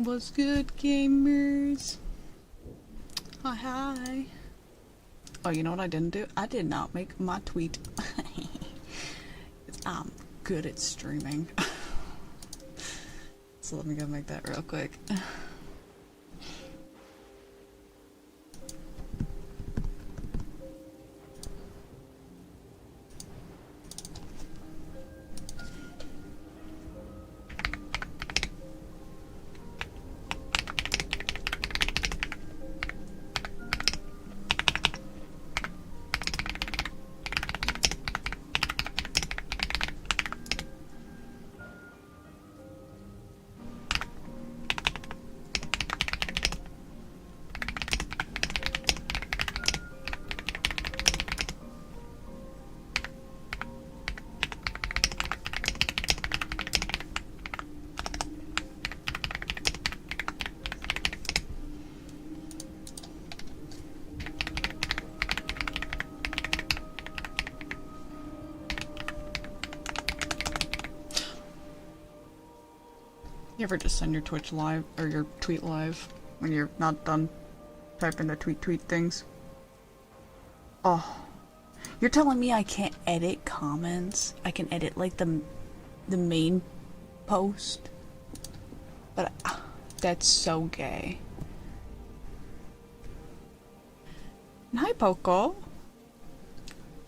What's good, gamers? Hi, hi. Oh, you know what I didn't do? I did not make my tweet. I'm good at streaming. So let me go make that real quick. You ever just send your Twitch live or your tweet live when you're not done typing the tweet things? Oh, you're telling me I can't edit comments? I can edit like the main post, but that's so gay. And hi, Poco.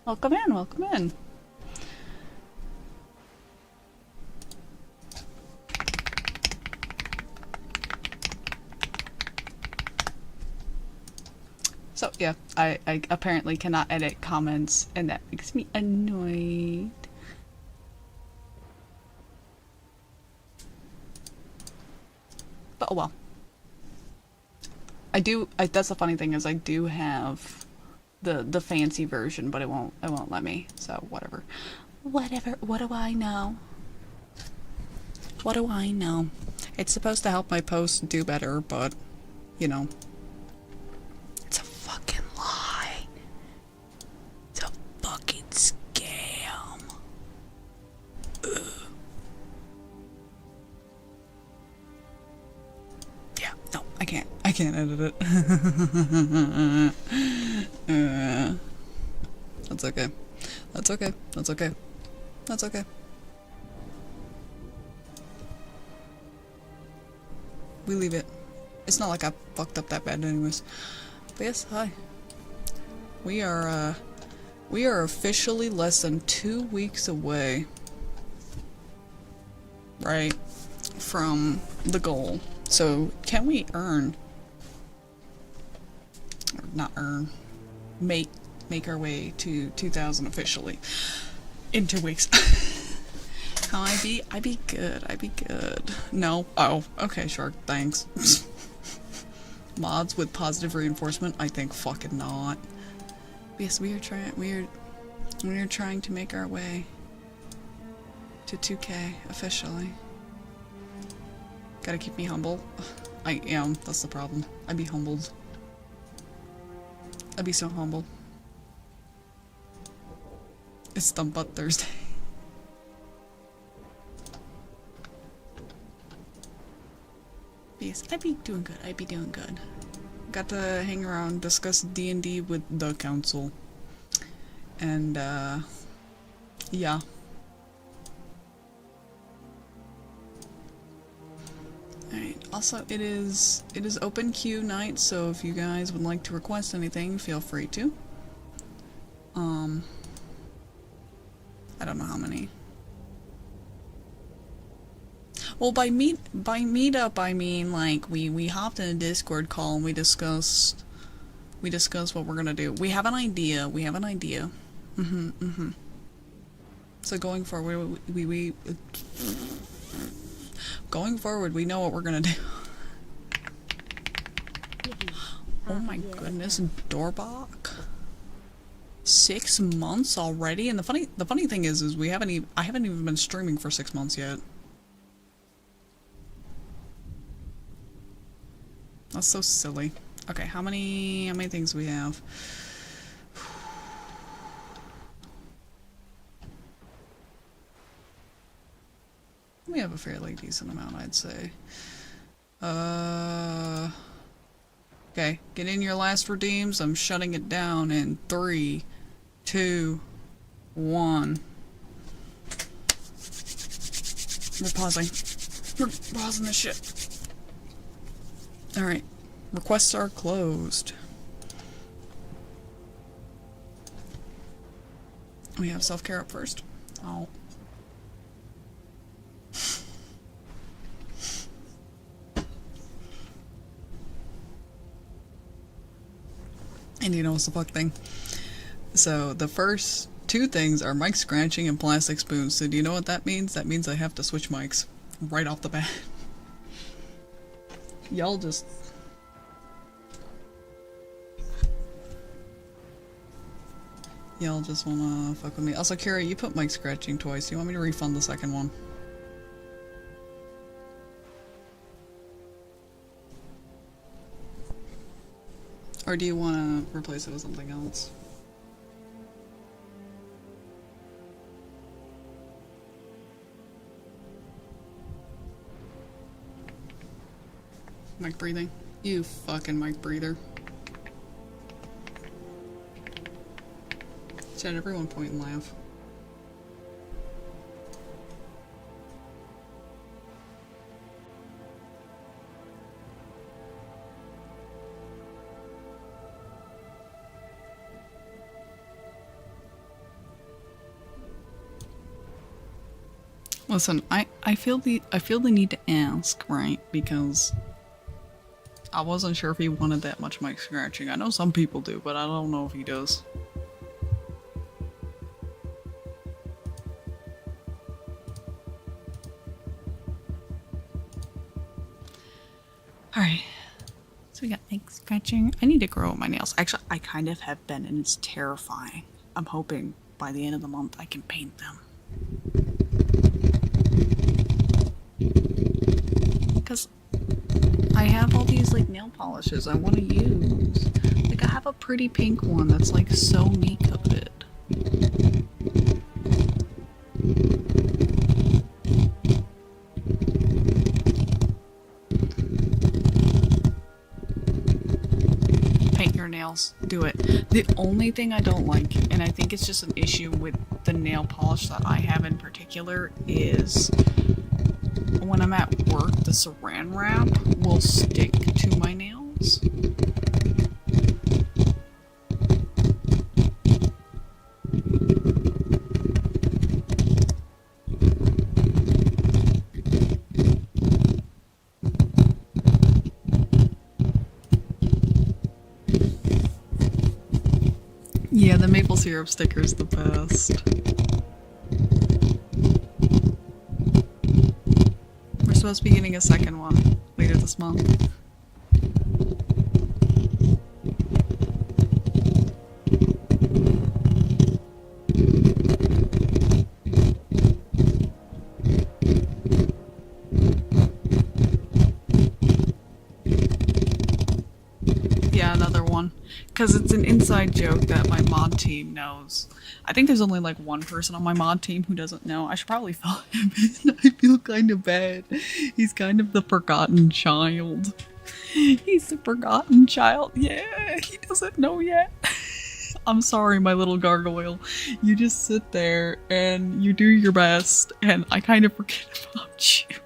Welcome in. Welcome in. So yeah, I apparently cannot edit comments, and that makes me annoyed. But oh well. That's the funny thing is I do have the fancy version, but it won't let me. So whatever. Whatever. What do I know? What do I know? It's supposed to help my posts do better, but you know. I can't edit it. That's okay. That's okay. That's okay. That's okay. We leave it. It's not like I fucked up that bad anyways. But yes, hi. We are officially less than 2 weeks away. Right? From the goal. So, can we earn? Or not earn. Make our way to 2,000 officially. In 2 weeks. How I be good. I be good. No? Oh, okay, sure. Thanks. Mods with positive reinforcement? I think fucking not. Yes, we are trying to make our way to 2K officially. Gotta keep me humble. I am, that's the problem. I'd be humbled. I'd be so humble. It's Dump Butt Thursday. Yes, I'd be doing good. I'd be doing good. Got to hang around, discuss D&D with the council. And, yeah. Alright, also it is open queue night, so if you guys would like to request anything, feel free to. I don't know how many. Well, by meetup I mean like we hopped in a Discord call and we discussed what we're gonna do. We have an idea. So going forward we know what we're gonna do. Oh my goodness, Doorbach. 6 months already, and the funny thing is I haven't even been streaming for 6 months yet. That's so silly. Okay, how many things do we have? We have a fairly decent amount, I'd say. Okay, get in your last redeems. I'm shutting it down in 3, 2, 1. We're pausing. We're pausing this shit. Alright. Requests are closed. We have self-care up first. Oh. And you know what's the fuck thing? So the first 2 things are mic scratching and plastic spoons. So do you know what that means? That means I have to switch mics right off the bat. Y'all just... Y'all just wanna fuck with me. Also, Kira, you put mic scratching twice. You want me to refund the second one? Or do you want to replace it with something else? Mic breathing? You fucking mic breather. Chat, everyone point and laugh. Listen, I feel the need to ask, right? Because I wasn't sure if he wanted that much mic scratching. I know some people do, but I don't know if he does. Alright. So we got mic scratching. I need to grow my nails. Actually, I kind of have been, and it's terrifying. I'm hoping by the end of the month I can paint them. Because I have all these like nail polishes I want to use. Like I have a pretty pink one that's like so meat coated. Paint your nails. Do it. The only thing I don't like, and I think it's just an issue with the nail polish that I have in particular, is when I'm at work, the saran wrap will stick to my nails. Yeah, the maple syrup sticker is the best. We're supposed to be getting a second one later this month. Yeah, another one. Because it's an inside joke that my mod team knows. I think there's only like one person on my mod team who doesn't know. I should probably fill him in. I feel kind of bad. He's kind of the forgotten child. He's the forgotten child. Yeah, he doesn't know yet. I'm sorry, my little gargoyle. You just sit there and you do your best, and I kind of forget about you.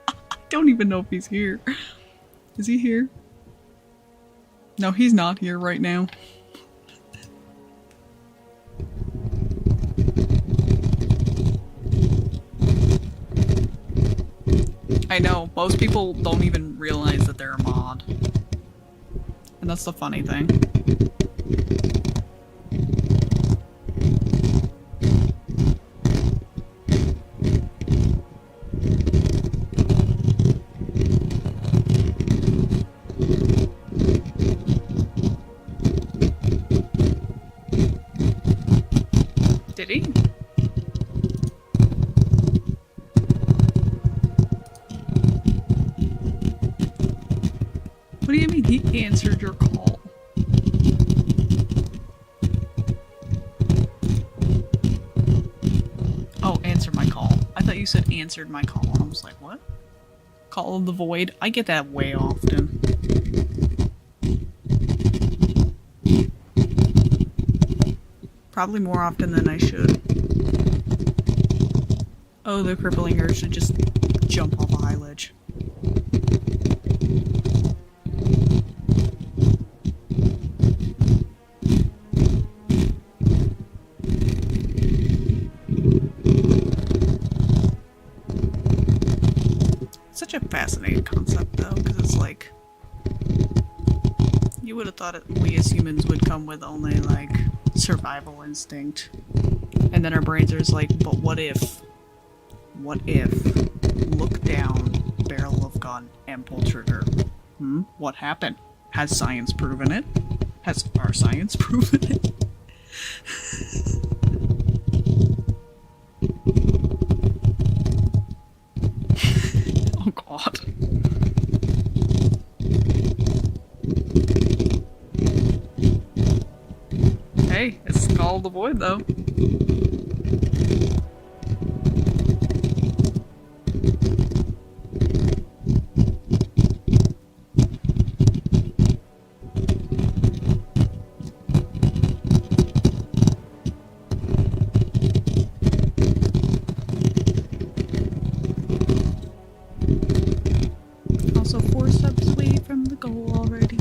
I don't even know if he's here. Is he here? No, he's not here right now. I know, most people don't even realize that they're a mod. And that's the funny thing. Did he? What do you mean he answered your call? Oh, answered my call. I thought you said answered my call. I was like, what? Call of the Void. I get that way often. Probably more often than I should. Oh, the crippling urge to just jump off a high ledge. Such a fascinating concept, though, because it's like, you would have thought we as humans would come with only, like, survival instinct. And then our brains are just like, but what if? What if? Look down, barrel of gun, and pull trigger. What happened? Has science proven it? Has our science proven it? Oh god. Hey, it's Call of the Void though. Also 4 steps away from the goal already.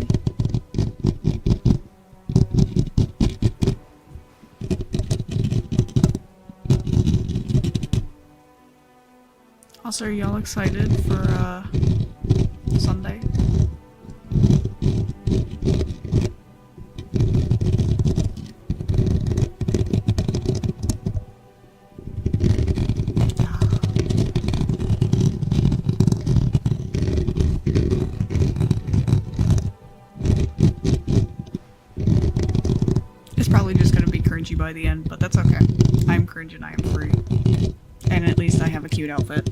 Also, are y'all excited for Sunday? It's probably just gonna be cringy by the end, but that's okay. I'm cringe and I am free. And at least I have a cute outfit.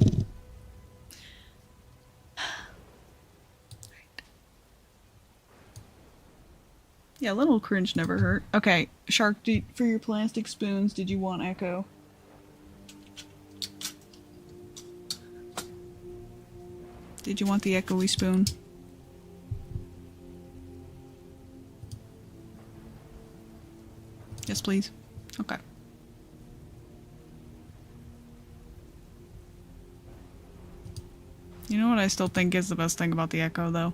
Yeah, a little cringe never hurt. Okay, Shark, for your plastic spoons, did you want Echo? Did you want the echoey spoon? Yes, please. Okay. You know what I still think is the best thing about the Echo, though?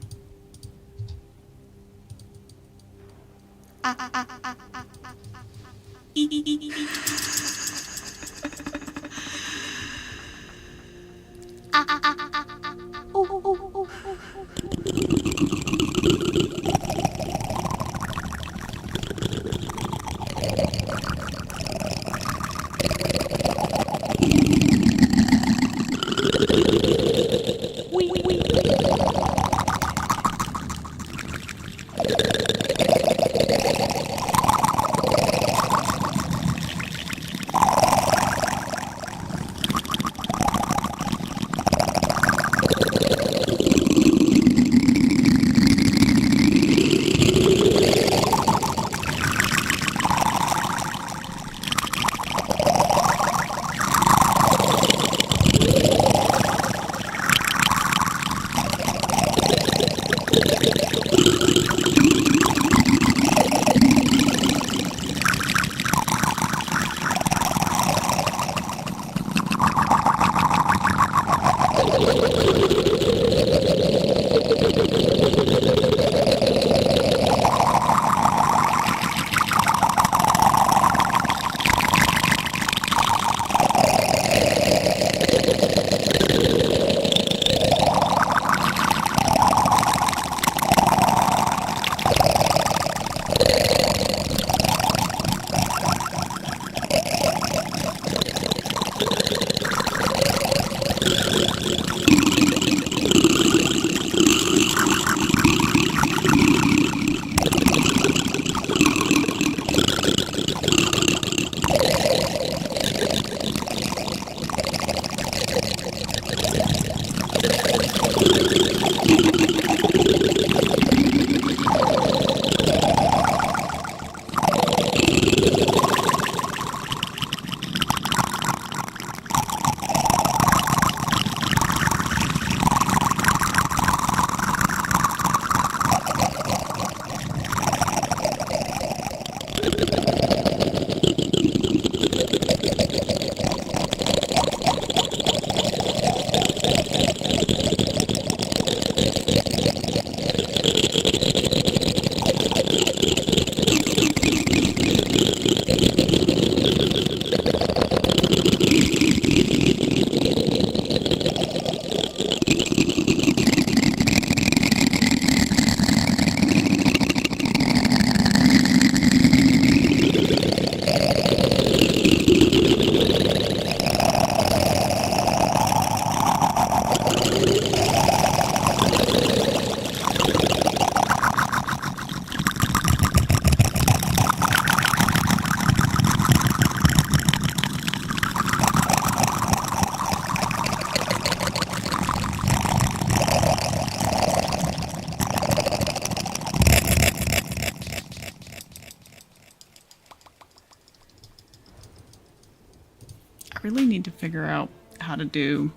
really need to figure out how to do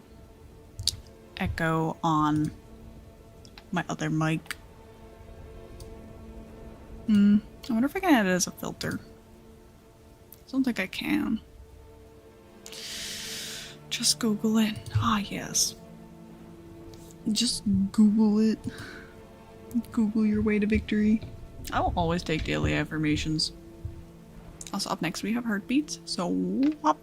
echo on my other mic. I wonder if I can add it as a filter. I don't think I can. Just Google it. Ah, yes. Just Google it. Google your way to victory. I will always take daily affirmations. Also, up next we have heartbeats, so whoop.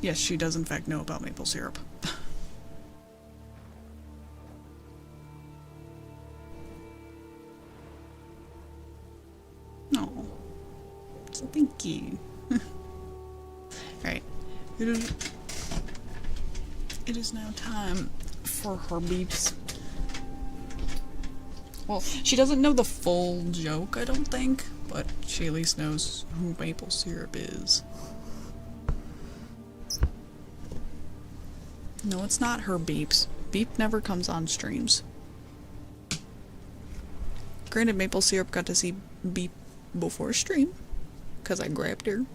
Yes, she does in fact know about maple syrup. Oh, so thank you. Alright, it is now time for her beeps. Well, she doesn't know the full joke, I don't think, but she at least knows who maple syrup is. No, it's not her beeps. Beep never comes on streams. Granted, maple syrup got to see Beep before stream, because I grabbed her.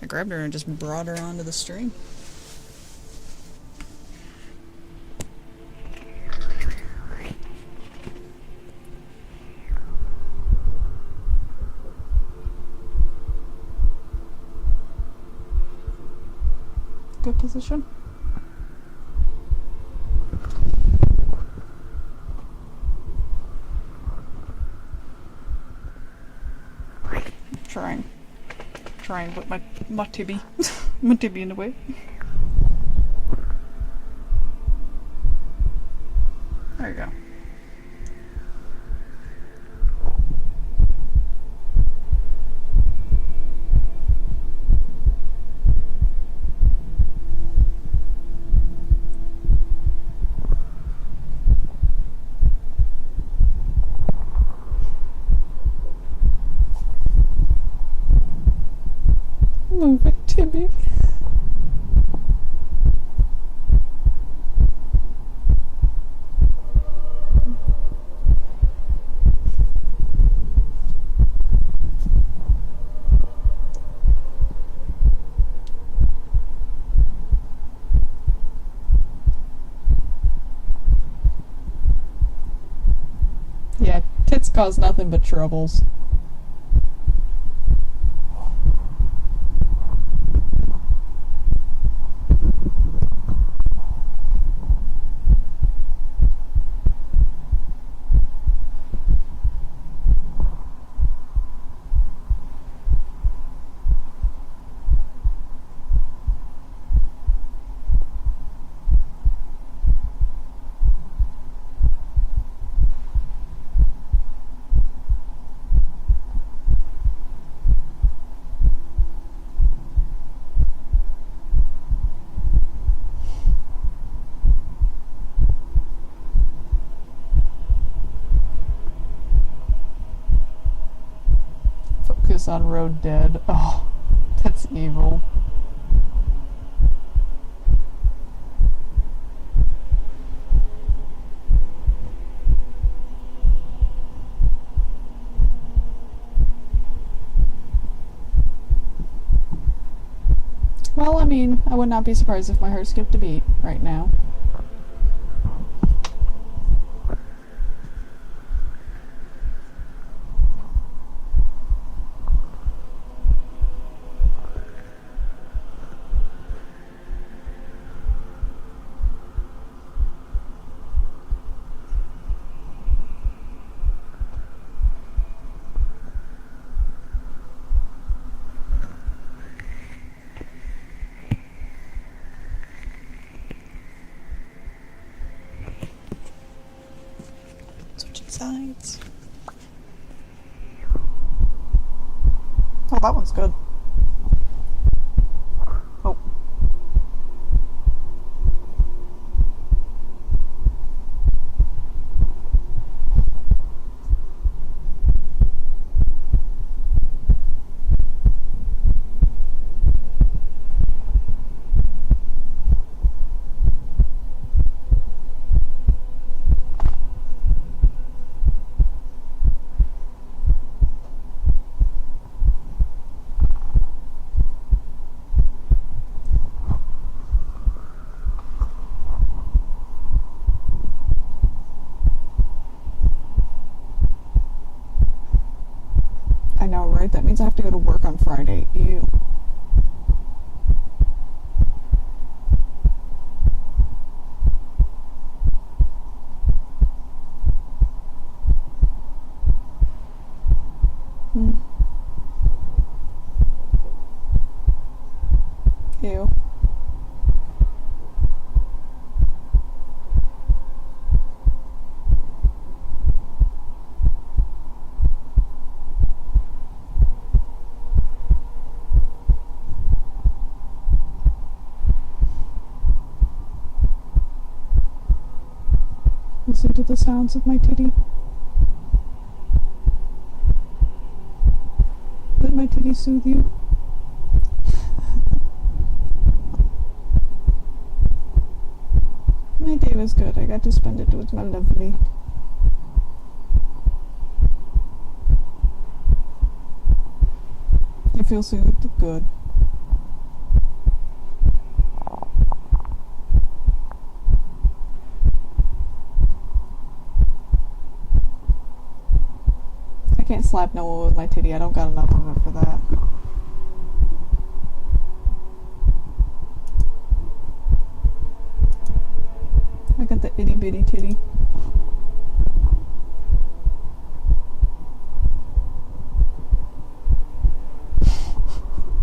I grabbed her and just brought her onto the stream. Good position. Try and put my tibby, my tibby in the way. There you go. Move it, Tibby. Yeah, tits cause nothing but troubles. Focus on road dead. Oh, that's evil. Well, I mean, I would not be surprised if my heart skipped a beat right now. sides. Oh, that one's good. Oh. I know, right? That means I have to go to work on Friday. Ew. Ew. Listen to the sounds of my titty. Let my titty soothe you. My day was good. I got to spend it with my lovely. You feel soothed? Good. I can't slap no one with my titty. I don't got enough of it for that. I got the itty bitty titty.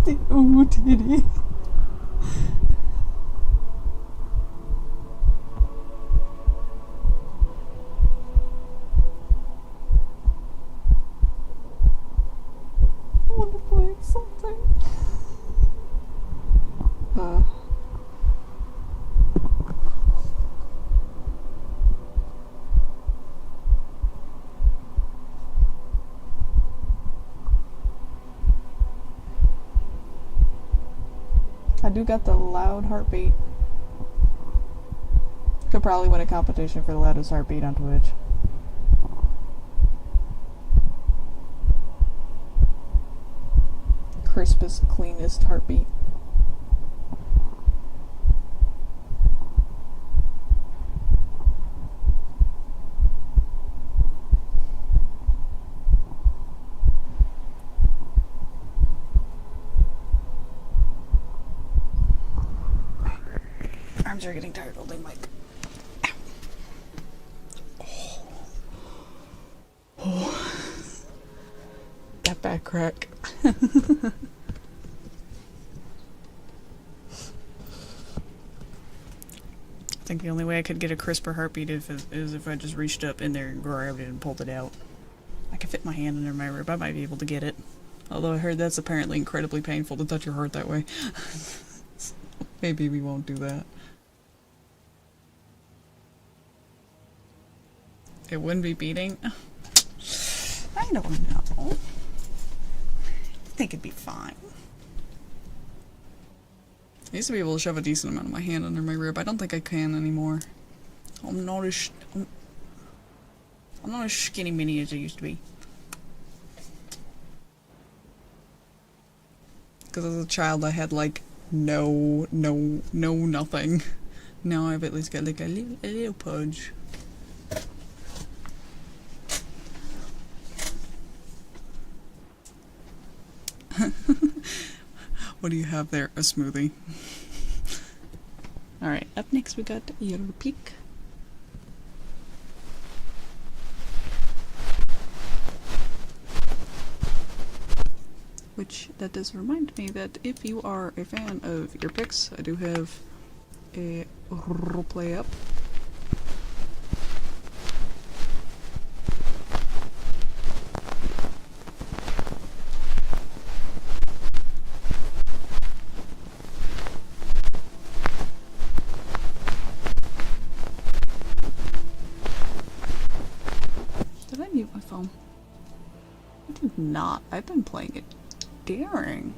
The ooh titty. I want to play something. I do got the loud heartbeat. Could probably win a competition for the loudest heartbeat on Twitch. Crispest, cleanest heartbeat. Arms are getting tired holding mic. Oh. That back crack. I think the only way I could get a crisper heartbeat is if I just reached up in there and grabbed it and pulled it out. I could fit my hand under my rib. I might be able to get it. Although I heard that's apparently incredibly painful to touch your heart that way. So maybe we won't do that. It wouldn't be beating? I don't know. I think it'd be fine. I used to be able to shove a decent amount of my hand under my rib. I don't think I can anymore. I'm not as skinny mini as I used to be. Because as a child I had like no nothing. Now I've at least got like a little pudge. What do you have there? A smoothie. Alright, up next we got your peak. Which, that does remind me that if you are a fan of your picks, I do have a roleplay up. I did not. I've been playing it daring.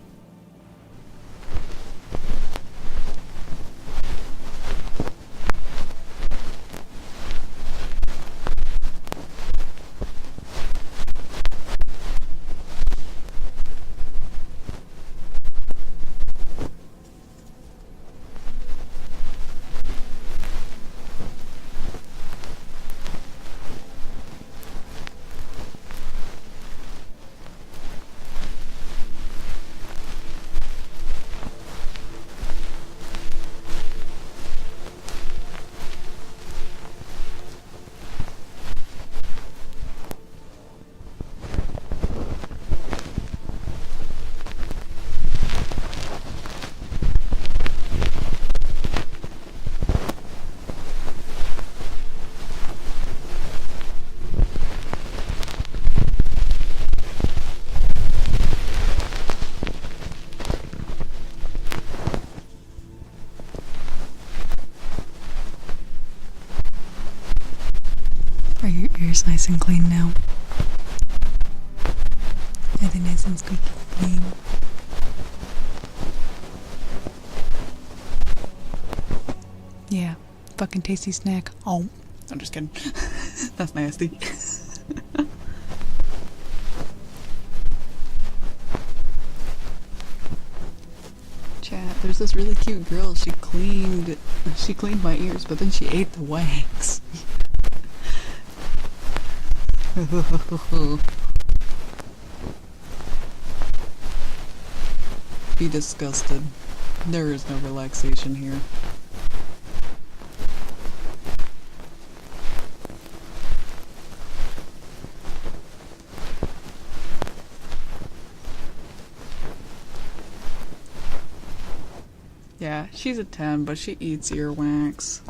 Are your ears nice and clean now? Are they nice and squeaky clean? Yeah, fucking tasty snack. Oh, I'm just kidding. That's nasty. Chat, there's this really cute girl. She cleaned my ears, but then she ate the wax. Be disgusted. There is no relaxation here. Yeah, she's a 10, but she eats earwax.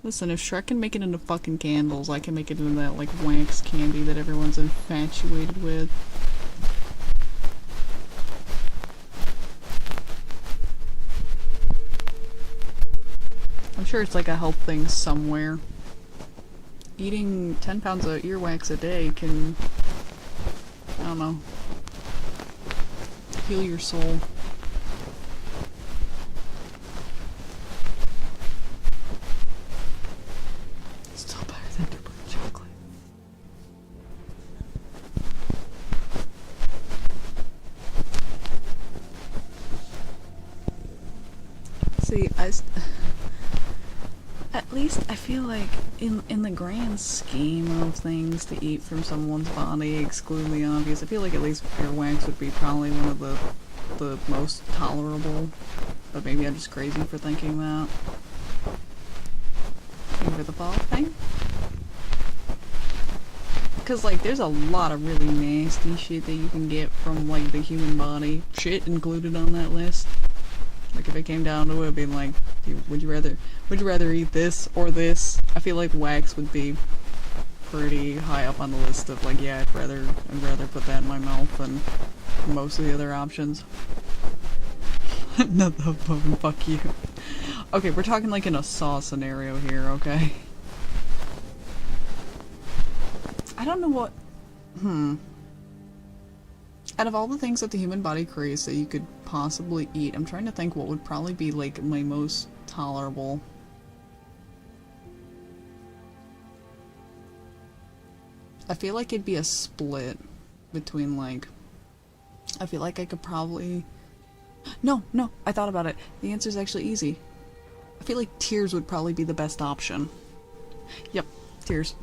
Listen, if Shrek can make it into fucking candles, I can make it into that, like, wax candy that everyone's infatuated with. I'm sure it's like a health thing somewhere. Eating 10 pounds of earwax a day can, I don't know, heal your soul. See, at least I feel like in the grand scheme of things to eat from someone's body, exclude the obvious, I feel like at least earwax would be probably one of the most tolerable, but maybe I'm just crazy for thinking that. Over the ball thing? Because, like, there's a lot of really nasty shit that you can get from, like, the human body. Shit included on that list. Like, if it came down to it, being like, would you rather eat this or this? I feel like wax would be pretty high up on the list of, like, yeah, I'd rather put that in my mouth than most of the other options. Not the bone, fuck you. Okay, we're talking like in a Saw scenario here, okay? I don't know what... Out of all the things that the human body creates that you could possibly eat, I'm trying to think what would probably be, like, my most tolerable. I feel like it'd be a split between, like... I feel like I could probably... No, I thought about it. The answer's actually easy. I feel like tears would probably be the best option. Yep, tears.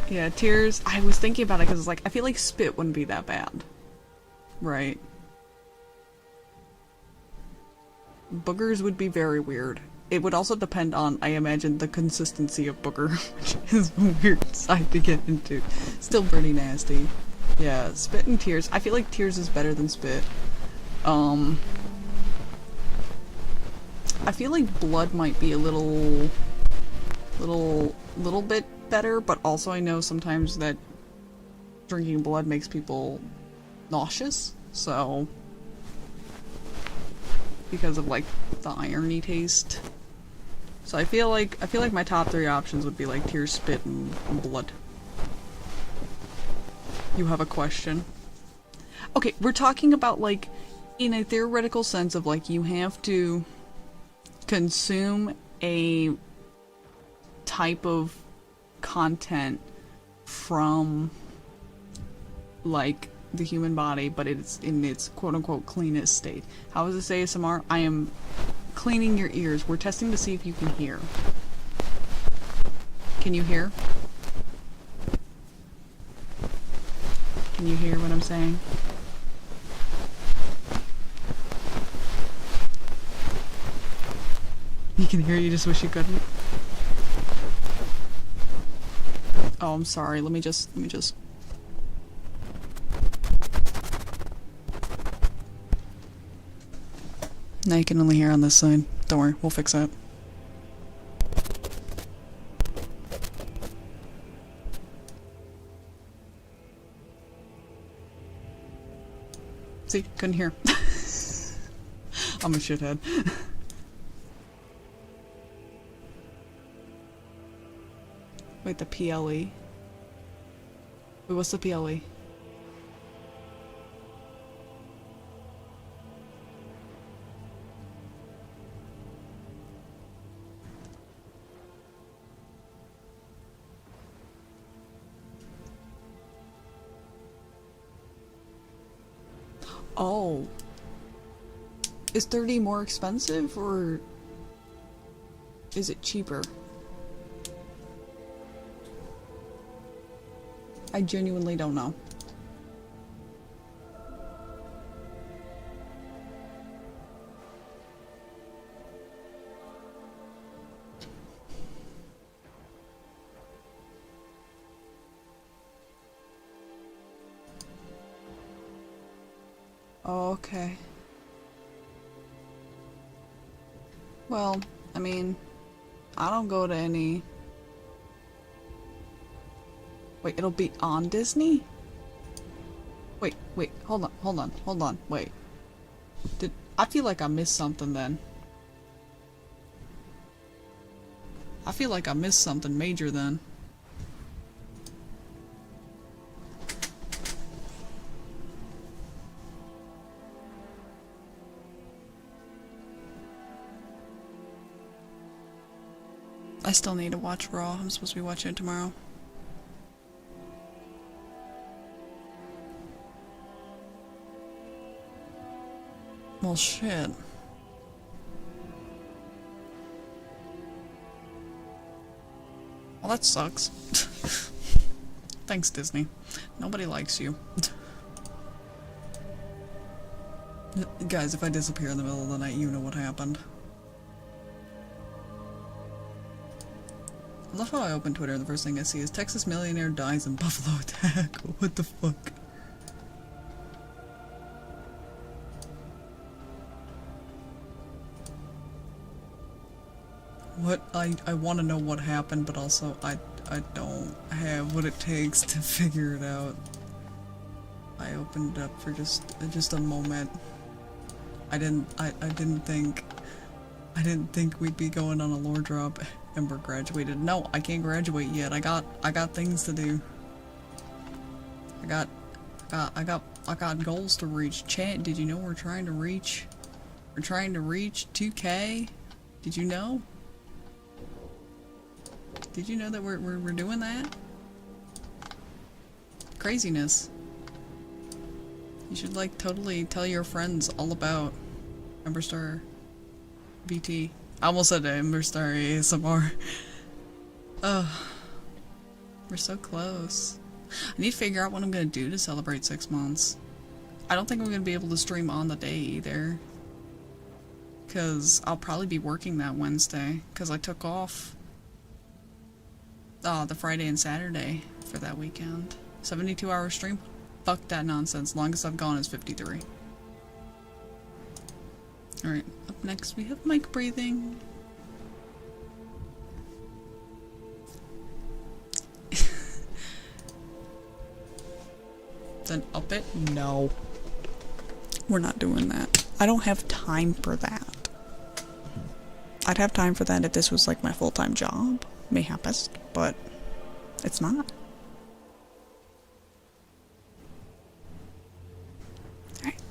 Yeah, tears. I was thinking about it because it's like, I feel like spit wouldn't be that bad. Right. Boogers would be very weird. It would also depend on, I imagine, the consistency of booger, which is a weird side to get into. Still pretty nasty. Yeah, spit and tears. I feel like tears is better than spit. I feel like blood might be a little bit better, but also I know sometimes that drinking blood makes people nauseous, so because of, like, the irony taste. So So I feel like my top 3 options would be like tears, spit, and blood. You have a question? Okay, we're talking about like in a theoretical sense of like you have to consume a type of content from like the human body, but it's in its quote-unquote cleanest state. How is this ASMR? I am cleaning your ears. We're testing to see if you can hear. Can you hear? Can you hear what I'm saying? You can hear, you just wish you couldn't. Oh, I'm sorry. Let me just. Now you can only hear on this side. Don't worry, we'll fix that. See, couldn't hear. I'm a shithead. Wait, the PLE? Wait, what's the PLE? Oh. Is 30 more expensive, or is it cheaper? I genuinely don't know. Okay. Well, I mean, I don't go to any... Wait, it'll be on Disney? Wait, hold on, wait. I feel like I missed something then. I feel like I missed something major then. I still need to watch Raw. I'm supposed to be watching it tomorrow. Well, shit. Well, that sucks. Thanks, Disney. Nobody likes you. Guys, if I disappear in the middle of the night, you know what happened. I love how I open Twitter and the first thing I see is Texas millionaire dies in Buffalo attack. What the fuck? What? I want to know what happened, but also I don't have what it takes to figure it out. I opened it up for just a moment. I didn't think we'd be going on a lore drop. Ember graduated. No, I can't graduate yet. I got things to do. I got goals to reach. Chat, did you know we're trying to reach 2K? Did you know? Did you know that we're doing that? Craziness. You should like totally tell your friends all about Ember Star VT. I almost said Ember Star ASMR. Ugh. We're so close. I need to figure out what I'm gonna do to celebrate 6 months. I don't think I'm gonna be able to stream on the day either. Cause I'll probably be working that Wednesday. Cause I took off the Friday and Saturday for that weekend. 72-hour stream? Fuck that nonsense. Longest I've gone is 53. Alright, up next we have mic breathing. Then up it? No. We're not doing that. I don't have time for that. I'd have time for that if this was like my full-time job, mayhappest, but it's not. Alright.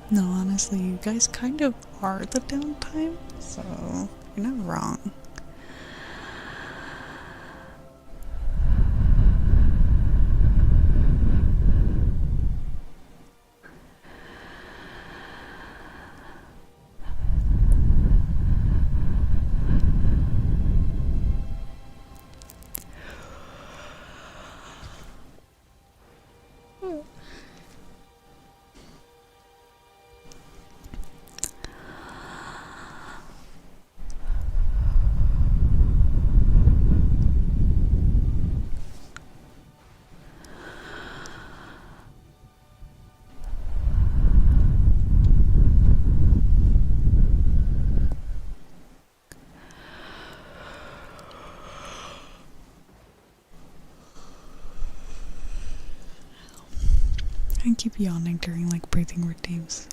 No, honestly, you guys kind of are the downtime, so you're not wrong. I keep yawning during like breathing routines.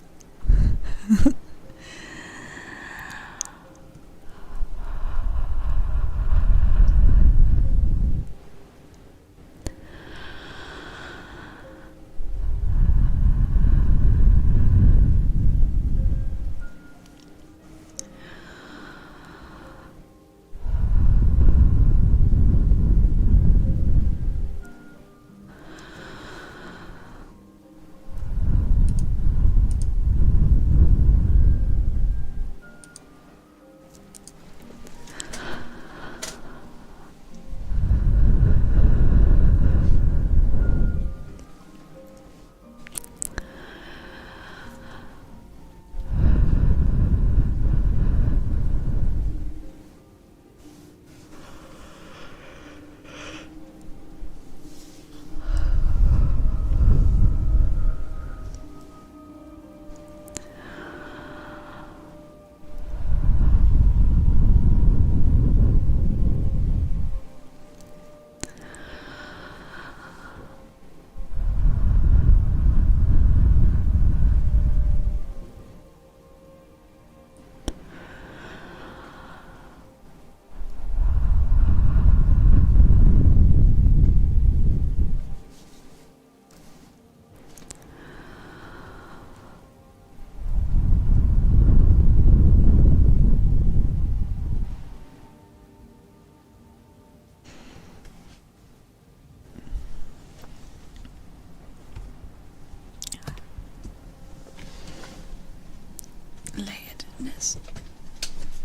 Layeredness.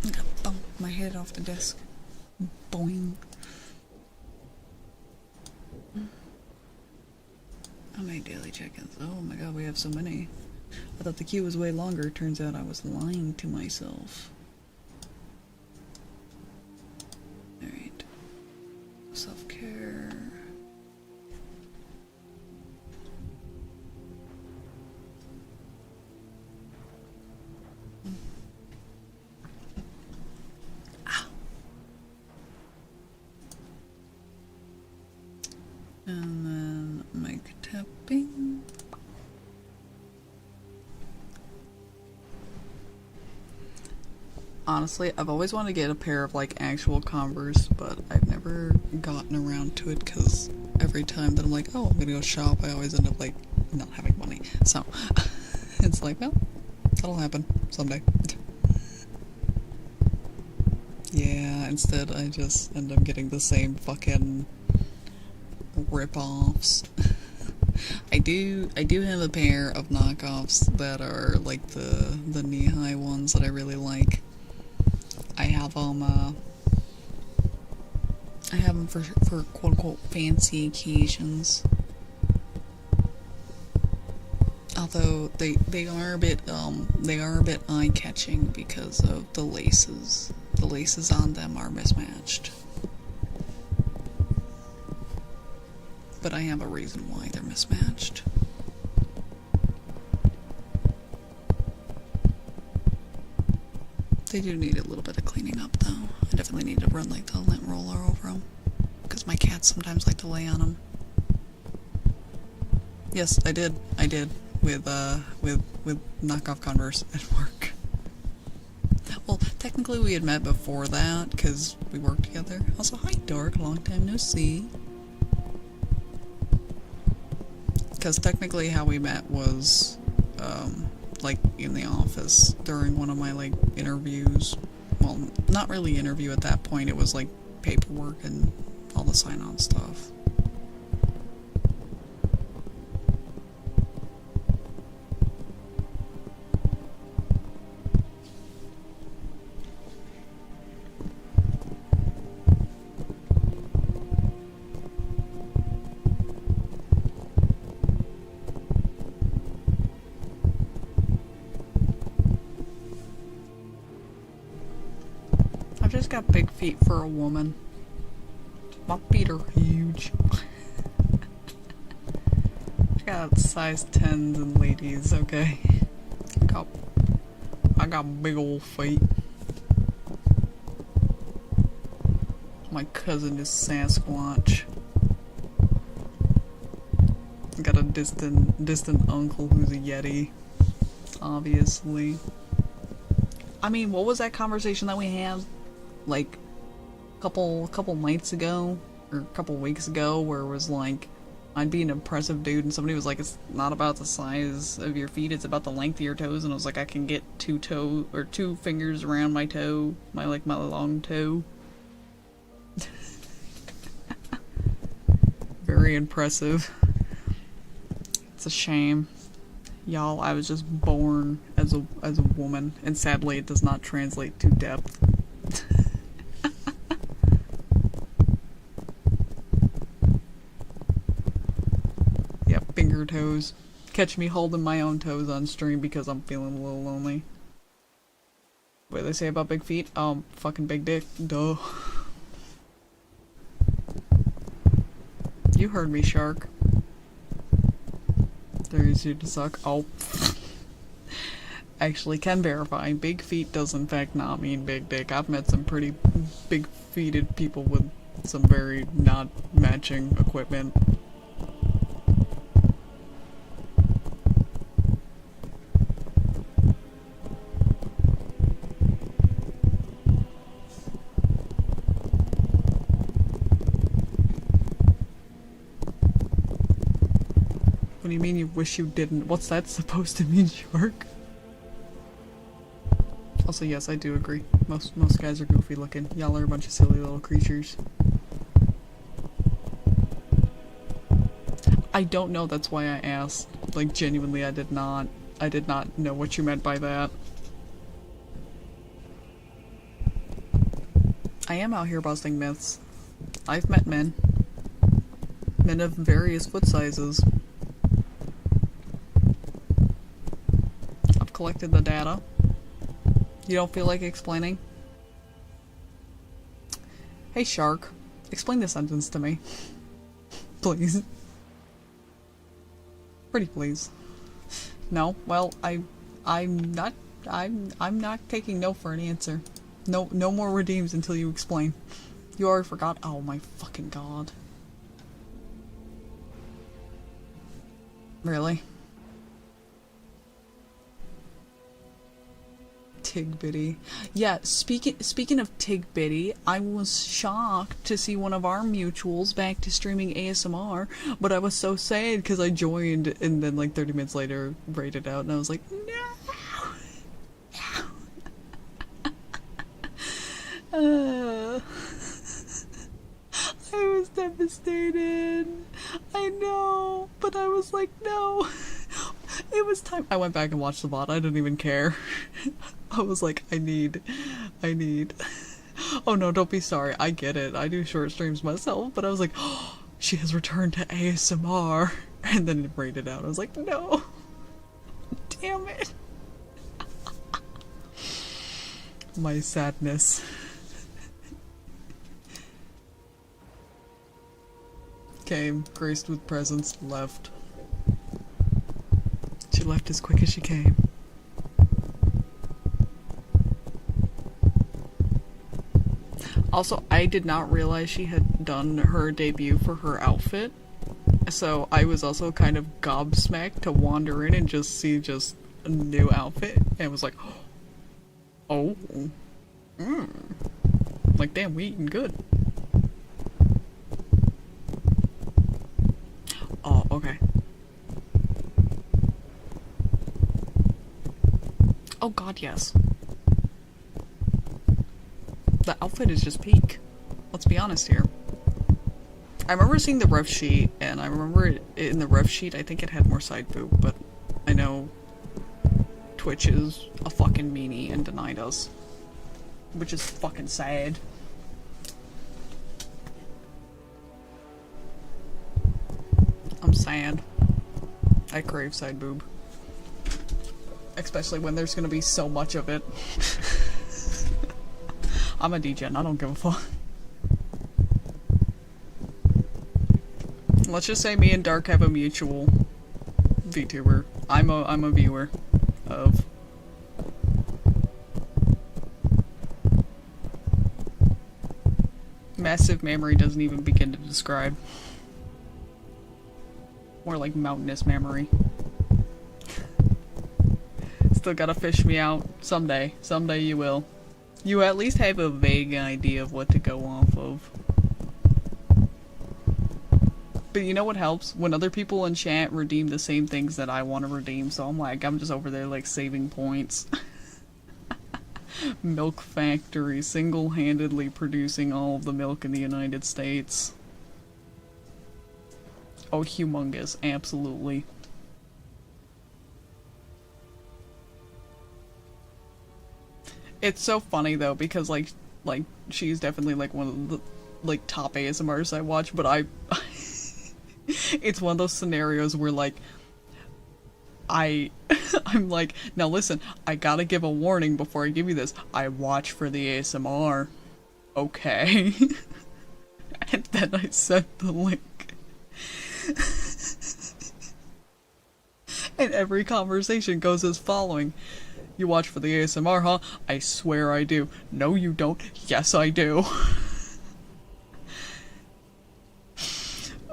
I'm gonna bump my head off the desk. Boing. How many daily check-ins? Oh my god, we have so many. I thought the queue was way longer. Turns out I was lying to myself. Alright. Self-care. And then mic tapping. Honestly, I've always wanted to get a pair of like actual Converse, but I've never gotten around to it because every time that I'm like, oh, I'm gonna go shop, I always end up like not having money. So it's like, well, that'll happen someday. Yeah, instead I just end up getting the same fucking rip-offs. I do have a pair of knockoffs that are like the knee-high ones that I really like. I have them for quote-unquote fancy occasions. Although they are a bit eye-catching because of the laces. The laces on them are mismatched. But I have a reason why they're mismatched. They do need a little bit of cleaning up though. I definitely need to run like the lint roller over them. Because my cats sometimes like to lay on them. Yes, I did. With knockoff Converse at work. Well, technically we had met before that, because we worked together. Also, hi Dark, long time no see. Because technically how we met was, like, in the office during one of my, like, interviews. Well, not really interview at that point, it was, like, paperwork and all the sign-on stuff. I've just got big feet for a woman. My feet are huge. I got size 10s and ladies, okay? I got big old feet. My cousin is Sasquatch. I got a distant uncle who's a Yeti. Obviously. I mean, what was that conversation that we had? Like a couple nights ago or a couple weeks ago where it was like I'd be an impressive dude and somebody was like, it's not about the size of your feet, it's about the length of your toes, and I was like, I can get two fingers around my toe, my long toe. Very impressive. It's a shame. Y'all, I was just born as a woman, and sadly it does not translate to depth. Yep, finger toes. Catch me holding my own toes on stream because I'm feeling a little lonely. What do they say about big feet? Fucking big dick. Duh. You heard me, shark. They're easier to suck. Oh. Actually, can verify. Big feet does in fact not mean big dick. I've met some pretty big-feeted people with some very not matching equipment. What do you mean you wish you didn't? What's that supposed to mean, shark? Also, yes, I do agree. Most guys are goofy looking. Y'all are a bunch of silly little creatures. I don't know, that's why I asked. Like, genuinely, I did not know what you meant by that. I am out here busting myths. I've met men. Men of various foot sizes. I've collected the data. You don't feel like explaining? Hey shark, explain this sentence to me. Please. Pretty please. No? Well, I'm not taking no for an answer. No more redeems until you explain. You already forgot? Oh my fucking god. Really? Tigbitty. Yeah, speaking of Tigbitty, I was shocked to see one of our mutuals back to streaming ASMR, but I was so sad because I joined and then like 30 minutes later raided out and I was like, no! I was devastated. I know, but I was like, no. It was time. I went back and watched the VOD. I didn't even care. I was like, I need. Oh no, don't be sorry. I get it. I do short streams myself, but I was like, oh, she has returned to ASMR. And then it rated out. I was like, no. Damn it. My sadness. Came, graced with presence, left. She left as quick as she came. Also, I did not realize she had done her debut for her outfit. So I was also kind of gobsmacked to wander in and just see just a new outfit. And it was like, oh. Like, damn, we eating good. Oh, okay. Oh god, yes. The outfit is just peak. Let's be honest here. I remember seeing the ref sheet, and I remember it in the ref sheet, I think it had more side boob, but I know Twitch is a fucking meanie and denied us. Which is fucking sad. I'm sad. I crave side boob. Especially when there's gonna be so much of it. I'm a degen, I don't give a fuck. Let's just say me and Dark have a mutual VTuber. I'm a viewer of. Massive memory doesn't even begin to describe. More like mountainous memory. Still gotta fish me out someday. Someday you will. You at least have a vague idea of what to go off of. But you know what helps? When other people in chat redeem the same things that I want to redeem, so I'm just over there like saving points. Milk factory, single-handedly producing all of the milk in the United States. Oh, humongous, absolutely. It's so funny though, because like she's definitely like one of the like top ASMRs I watch, but it's one of those scenarios where like I'm like, now listen, I gotta give a warning before I give you this. I watch for the ASMR. Okay. And then I sent the link. And every conversation goes as following. You watch for the ASMR, huh? I swear I do. No, you don't. Yes, I do.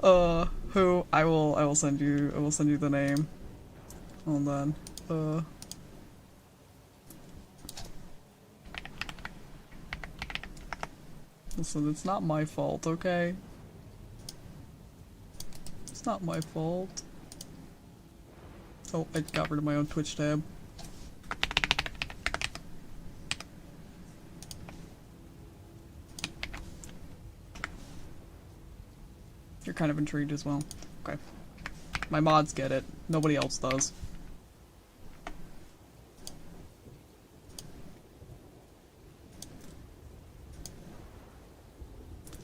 Who? I will send you the name. Hold on. Listen, it's not my fault, okay? It's not my fault. Oh, I got rid of my own Twitch tab. You're kind of intrigued as well. Okay. My mods get it. Nobody else does.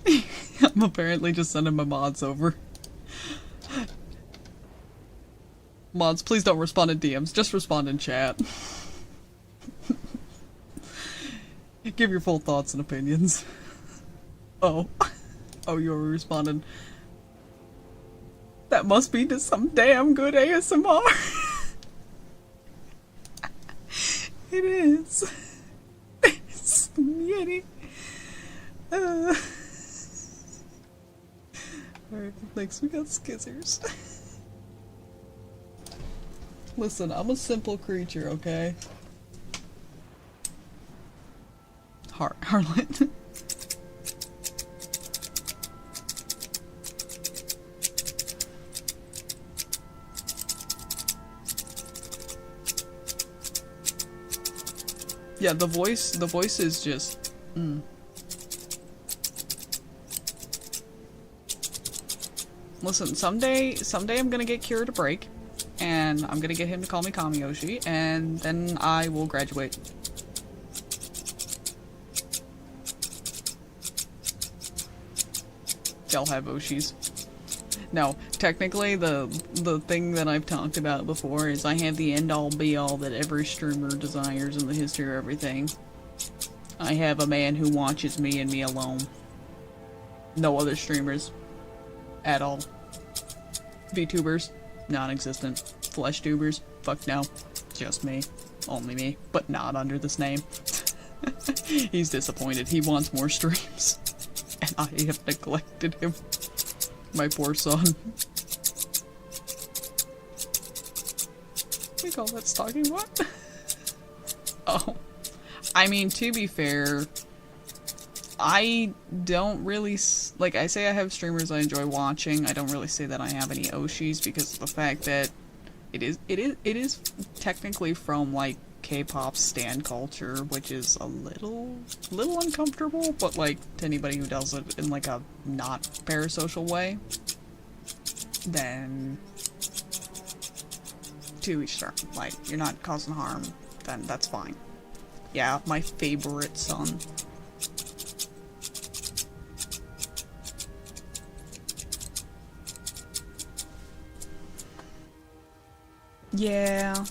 I'm apparently just sending my mods over. Mods, please don't respond in DMs. Just respond in chat. Give your full thoughts and opinions. Oh. Oh, you already responded. That must be to some damn good ASMR. It is. It's Yeti. Alright, next we got Skizzers. Listen, I'm a simple creature, okay? Harlot. Yeah, the voice is just, Listen, someday I'm gonna get Kira to break, and I'm gonna get him to call me Kamiyoshi, and then I will graduate. They'll have Oshis. No, technically, the thing that I've talked about before is I have the end-all be-all that every streamer desires in the history of everything. I have a man who watches me and me alone. No other streamers. At all. VTubers? Non-existent. Flesh tubers? Fuck no. Just me. Only me. But not under this name. He's disappointed. He wants more streams. And I have neglected him. My poor son. We call that stalking what? Oh. I mean, to be fair, I don't really, like, I say I have streamers I enjoy watching. I don't really say that I have any Oshis because of the fact that it is technically from, like, K-pop stan culture, which is a little uncomfortable, but, like, to anybody who does it in, like, a not parasocial way, then to each their own. Like, you're not causing harm, then that's fine. Yeah, my favorite son. Yeah,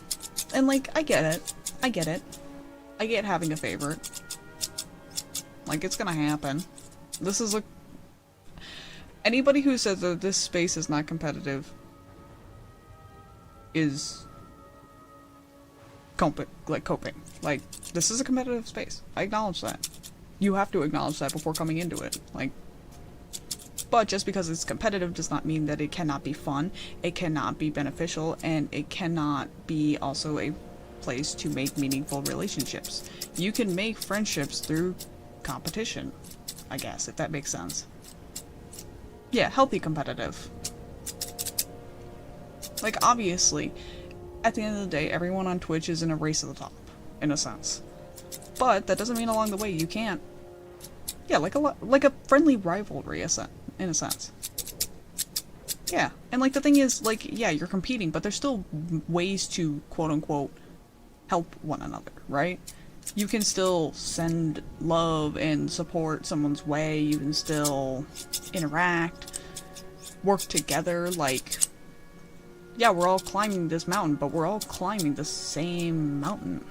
and, like, I get it. I get it. I get having a favorite. Like, it's gonna happen. This is a... Anybody who says that this space is not competitive is... coping. Like, this is a competitive space. I acknowledge that. You have to acknowledge that before coming into it. Like... But just because it's competitive does not mean that it cannot be fun, it cannot be beneficial, and it cannot be also a place to make meaningful relationships. You can make friendships through competition, I guess, if that makes sense. Yeah, healthy competitive. Like, obviously, at the end of the day, everyone on Twitch is in a race to the top, in a sense. But that doesn't mean along the way you can't. Yeah, like a friendly rivalry, in a sense. Yeah, and like the thing is, like, yeah, you're competing, but there's still ways to quote-unquote help one another, right? You can still send love and support someone's way, you can still interact, work together, like, yeah, we're all climbing this mountain, but we're all climbing the same mountain.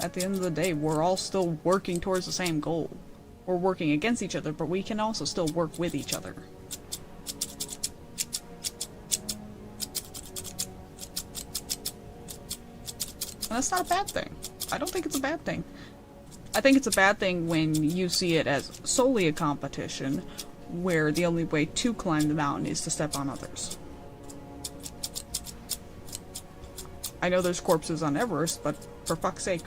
At the end of the day, we're all still working towards the same goal. We're working against each other, but we can also still work with each other. And that's not a bad thing. I don't think it's a bad thing. I think it's a bad thing when you see it as solely a competition, where the only way to climb the mountain is to step on others. I know there's corpses on Everest, but for fuck's sake.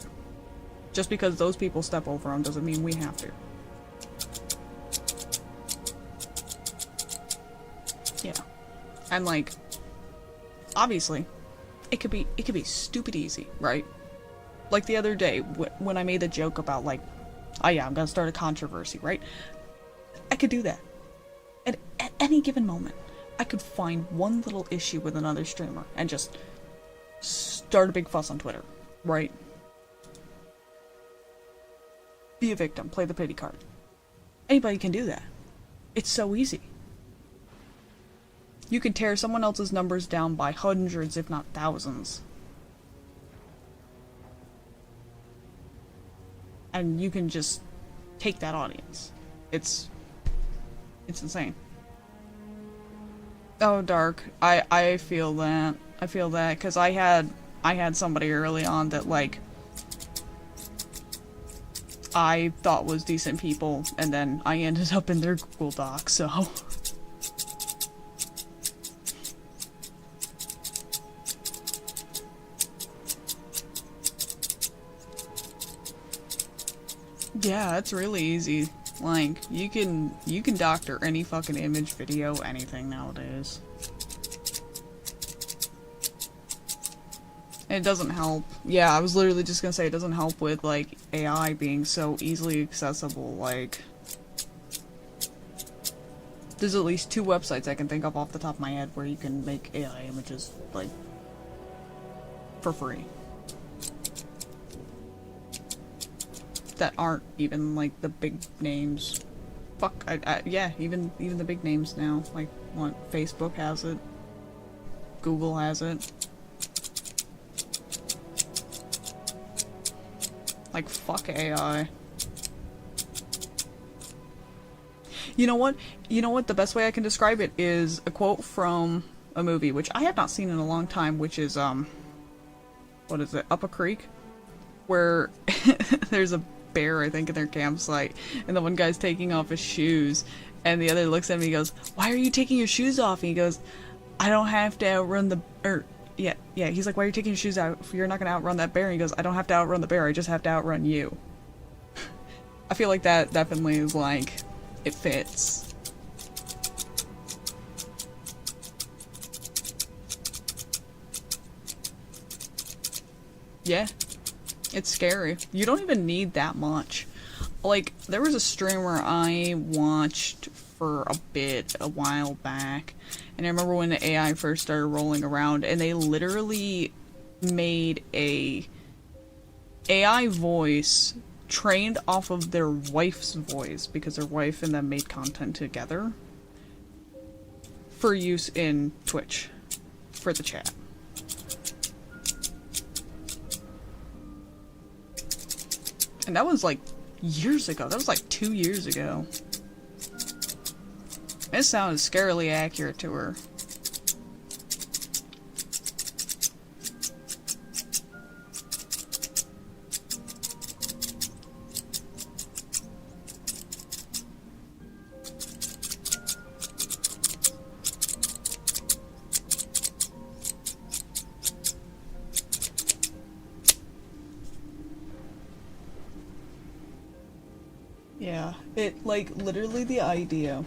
Just because those people step over them doesn't mean we have to. Yeah. And like, obviously, it could be stupid easy, right? Like the other day, when I made the joke about like, oh yeah, I'm gonna start a controversy, right? I could do that. At any given moment, I could find one little issue with another streamer and just start a big fuss on Twitter, right? Be a victim, play the pity card. Anybody can do that. It's so easy. You can tear someone else's numbers down by hundreds, if not thousands. And you can just take that audience. It's insane. Oh, Dark. I feel that. I feel that, because I had somebody early on that, like, I thought was decent people, and then I ended up in their Google Doc, so... Yeah, it's really easy. Like, you can doctor any fucking image, video, anything nowadays. And it doesn't help. Yeah, I was literally just gonna say it doesn't help with, like, AI being so easily accessible. Like, there's at least 2 websites I can think of off the top of my head where you can make AI images, like, for free. That aren't even, like, the big names. Fuck, yeah, even the big names now. Like, what, Facebook has it. Google has it. Like, fuck AI. You know what? You know what? The best way I can describe it is a quote from a movie, which I have not seen in a long time, which is, what is it? Up a Creek? Where there's a bear, I think, in their campsite, and the one guy's taking off his shoes, and the other looks at him and he goes, "Why are you taking your shoes off?" And he goes, "I don't have to outrun the..." Yeah, he's like, "Why are you taking your shoes out? You're not gonna outrun that bear." And he goes, "I don't have to outrun the bear, I just have to outrun you." I feel like that definitely is like, it fits. Yeah. It's scary. You don't even need that much. Like, there was a streamer I watched for a while back, and I remember when the AI first started rolling around, and they literally made a AI voice trained off of their wife's voice, because their wife and them made content together, for use in Twitch, for the chat. And that was like years ago. That was like 2 years ago. It sounded scarily accurate to her. Yeah, it, like, literally the idea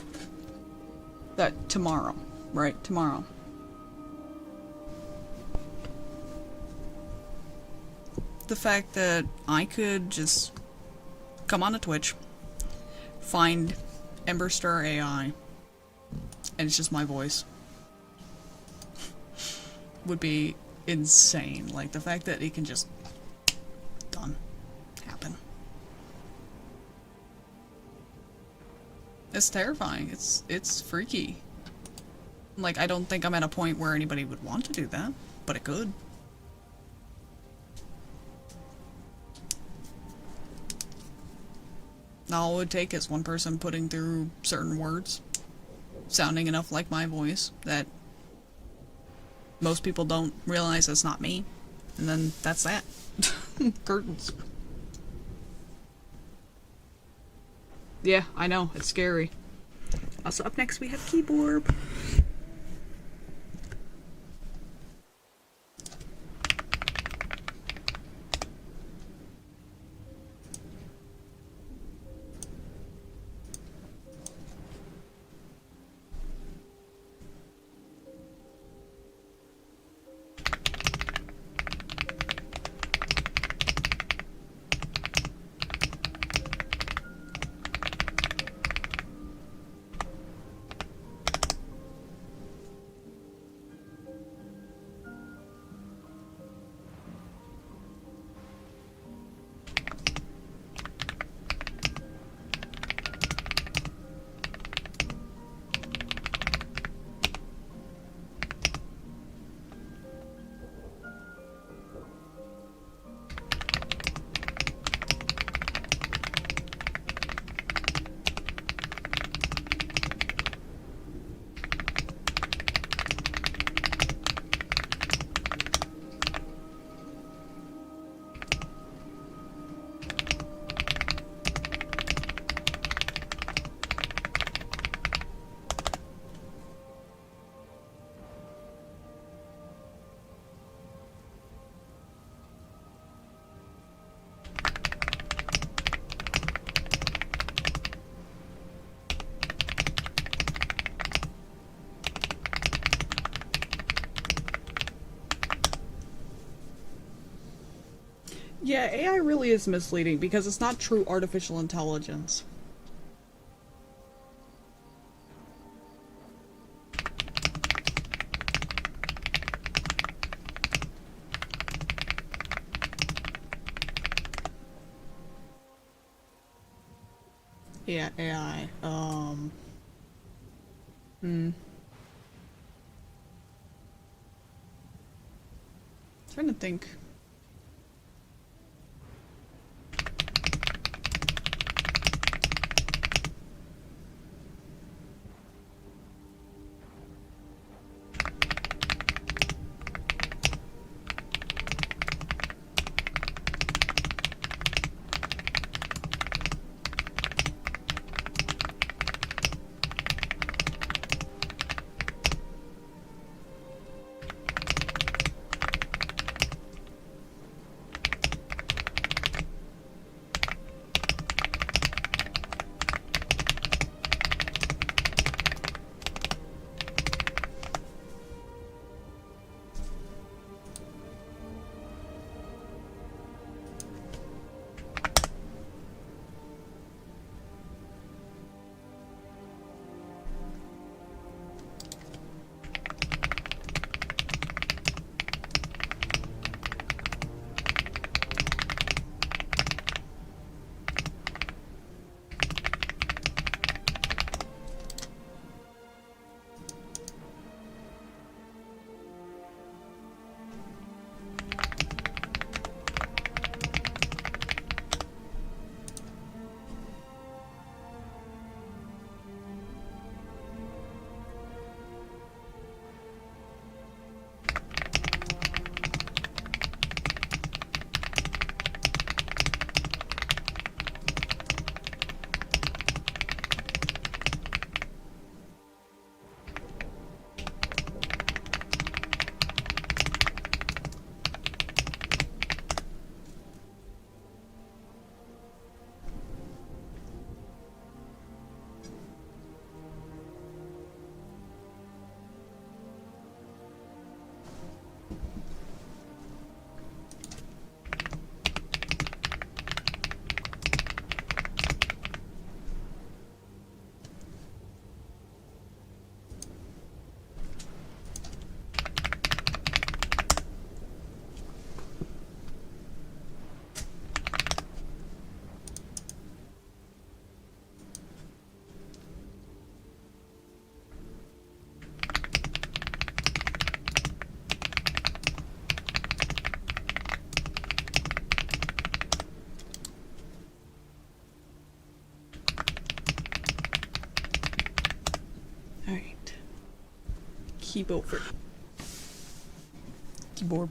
that tomorrow, right, tomorrow, the fact that I could just come on to Twitch, find Ember Star AI, and it's just my voice, would be insane. Like, the fact that it can just happen. It's terrifying. It's freaky. Like, I don't think I'm at a point where anybody would want to do that, but it could. All it would take is one person putting through certain words, sounding enough like my voice that most people don't realize it's not me, and then that's that. Curtains. Yeah, I know, it's scary. Also, up next we have Keyboard. Yeah, AI really is misleading because it's not true artificial intelligence. Yeah, AI. Trying to think. Alright. Keyboard. Keyboard.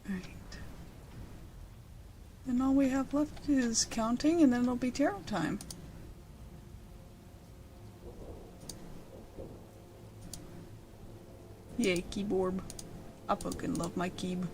Alright. And all we have left is counting, and then it'll be tarot time. Yay, keyboard. I fucking love my keyb.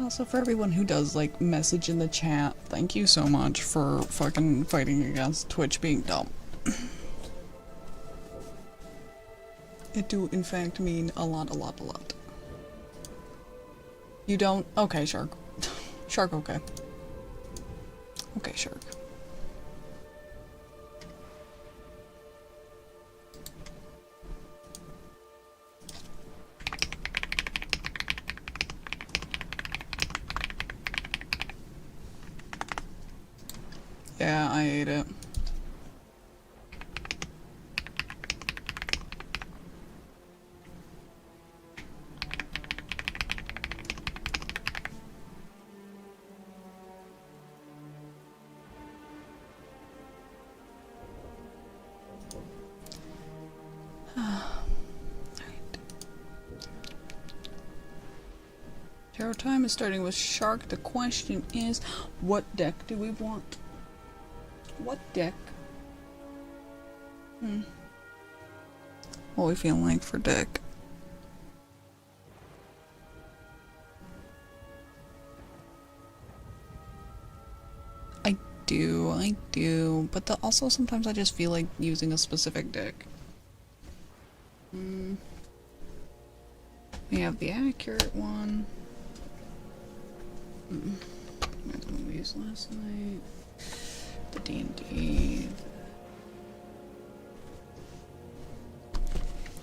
Also, for everyone who does, like, message in the chat, thank you so much for fucking fighting against Twitch being dumb. It do, in fact, mean a lot, a lot, a lot. You don't? Okay, Shark. Shark, okay. Okay, Shark. Yeah, I ate it. Tarot time is starting with Shark. The question is, what deck do we want? What deck? What are we feeling like for deck? I do, but also sometimes I just feel like using a specific deck. We have the accurate one. That's what we used last night. The D&D.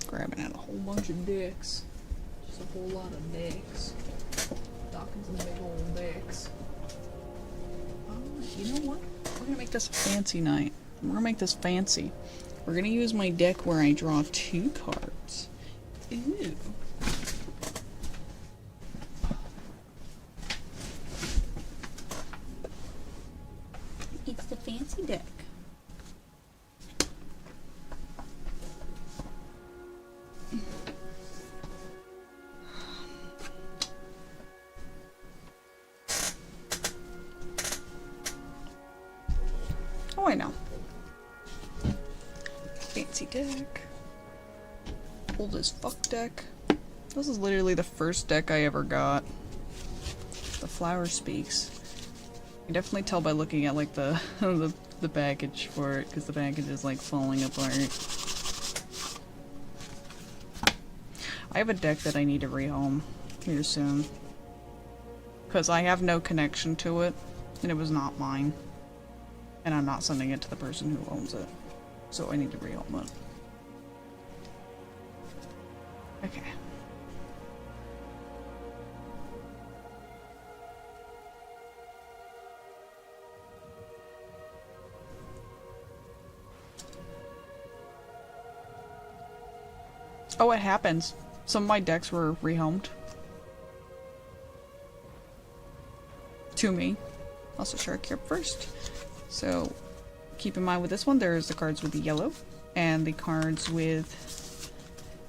Grabbing out a whole bunch of decks. Just a whole lot of decks. Docking some big old decks. You know what? We're gonna make this a fancy night. We're gonna make this fancy. We're gonna use my deck where I draw 2 cards. Ooh. It's the fancy deck. Oh, I know. Fancy deck. Old as fuck deck. This is literally the first deck I ever got. The Flower Speaks. You can definitely tell by looking at like the the package for it, because the package is like falling apart. I have a deck that I need to rehome here soon. Because I have no connection to it, and it was not mine. And I'm not sending it to the person who owns it. So I need to rehome it. Okay. Oh, it happens. Some of my decks were rehomed. To me. Also, Shark here first. So, keep in mind with this one, there's the cards with the yellow, and the cards with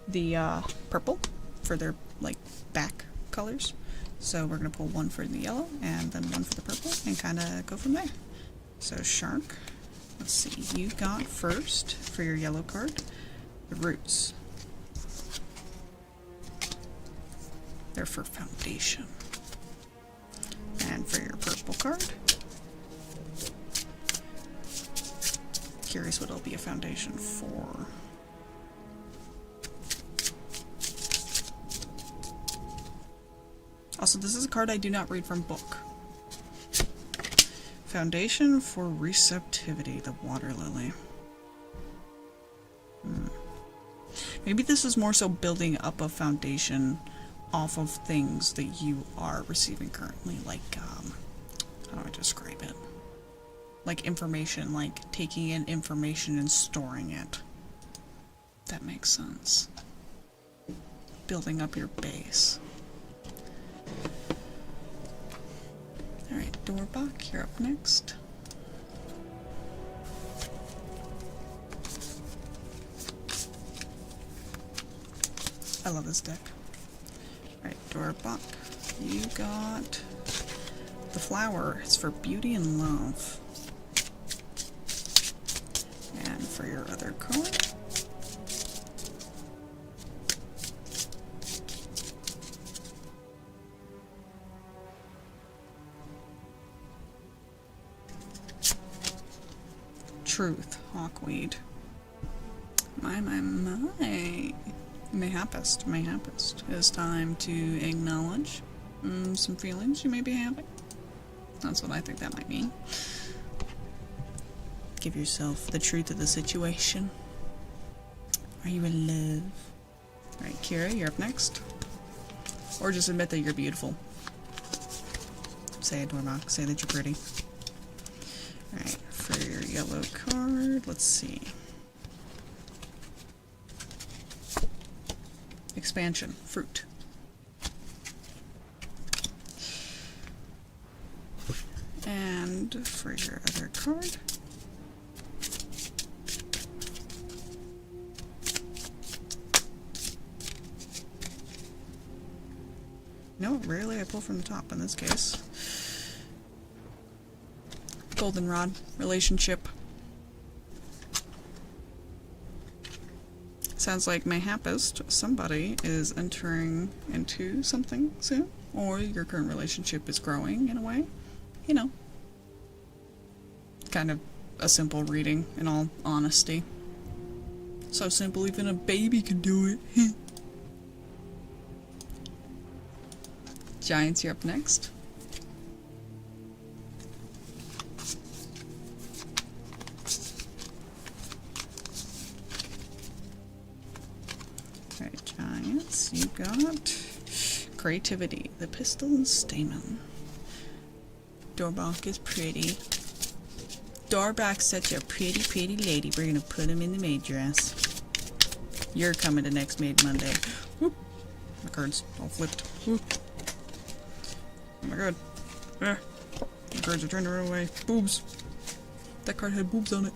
the purple for their, like, back colors. So we're going to pull one for the yellow, and then one for the purple, and kind of go from there. So, Shark, let's see, you got first, for your yellow card, the roots. They're for foundation. And for your purple card, curious what it'll be a foundation for. Also, this is a card I do not read from book. Foundation for receptivity, the water lily. Maybe this is more so building up a foundation off of things that you are receiving currently, like, how do I describe it? Like information, like taking in information and storing it. That makes sense. Building up your base. Alright, Doorbach, you're up next. I love this deck. Alright, Doorbach, you got the flower. It's for beauty and love. And for your other card, Truth, hawkweed. My. Mayhapest. It's time to acknowledge some feelings you may be having. That's what I think that might mean. Give yourself the truth of the situation. Are you in love? Alright, Kira, you're up next. Or just admit that you're beautiful. Say it, Dormock. Say that you're pretty. Alright, for your yellow card, let's see. Expansion. Fruit. And for your other card, no, rarely I pull from the top in this case. Goldenrod. Relationship. Sounds like mayhapest somebody is entering into something soon, or your current relationship is growing in a way. You know. Kind of a simple reading, in all honesty. So simple, even a baby can do it. Giants, you're up next. Alright, Giants, you got creativity, the pistol and stamen. Dorbock is pretty. Dorbock's such a pretty, pretty lady. We're gonna put him in the maid dress. You're coming to next Maid Monday. Whoop. My cards all flipped. Whoop. Oh my god. Ah. My cards are trying to run away. Boobs. That card had boobs on it.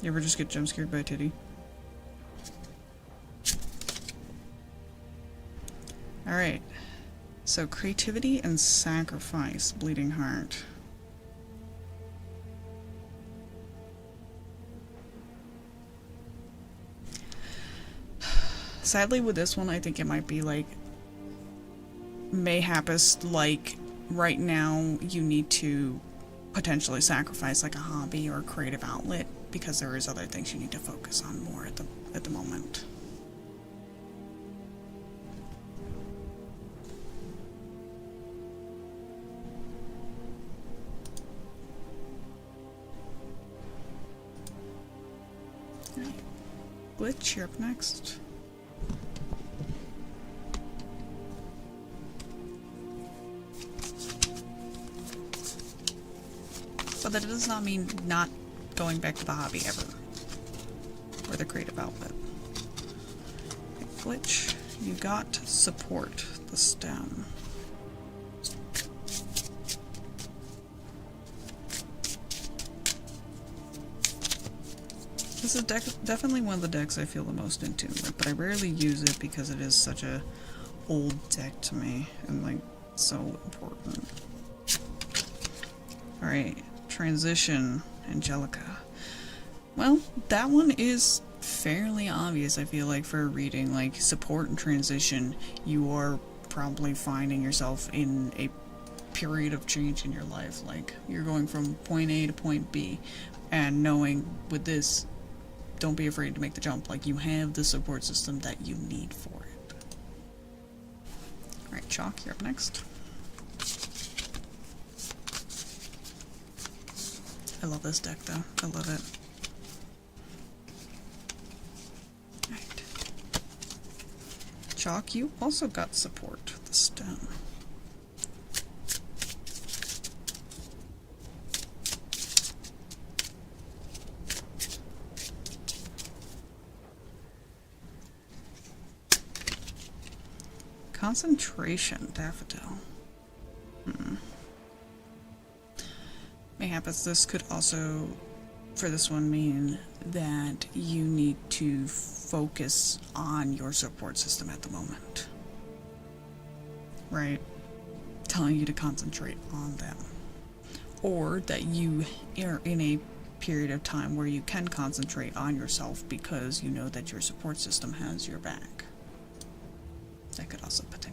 You ever just get jump scared by a titty? Alright. So creativity and sacrifice, bleeding heart. Sadly with this one, I think it might be like mayhapest, like right now you need to potentially sacrifice like a hobby or a creative outlet because there is other things you need to focus on more at the moment. Right. Glitch, you're up next. But that does not mean not going back to the hobby ever. Or the creative outlet. Okay, Glitch, you got support, the stem. This is definitely one of the decks I feel the most in tune with, but I rarely use it because it is such a old deck to me and like so important. Alright. Transition, Angelica. Well, that one is fairly obvious, I feel like, for a reading. Like, support and transition, you are probably finding yourself in a period of change in your life. Like, you're going from point A to point B, and knowing with this, don't be afraid to make the jump. Like, you have the support system that you need for it. Alright, Chalk, you're up next. I love this deck though. I love it. Right. Chalk, you also got support. The stone. Concentration, Daffodil. Mayhaps this could also, for this one, mean that you need to focus on your support system at the moment. Right? Telling you to concentrate on them. Or that you are in a period of time where you can concentrate on yourself because you know that your support system has your back. That could also potentially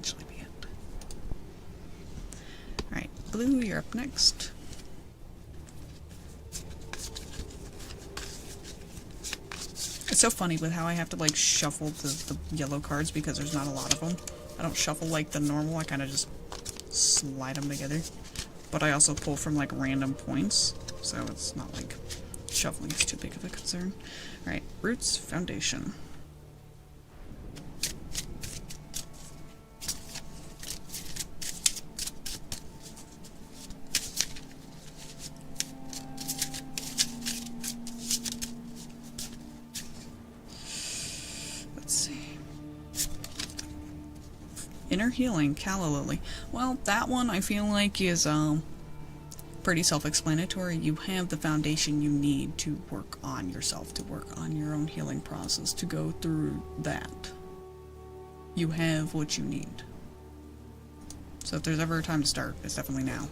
Blue, you're up next. It's so funny with how I have to like shuffle the yellow cards because there's not a lot of them. I don't shuffle like the normal, I kind of just slide them together. But I also pull from like random points, so it's not like shuffling is too big of a concern. Alright, Roots, Foundation. Inner Healing, Calla Lily. Well, that one I feel like is pretty self-explanatory. You have the foundation you need to work on yourself, to work on your own healing process, to go through that. You have what you need. So if there's ever a time to start, it's definitely now.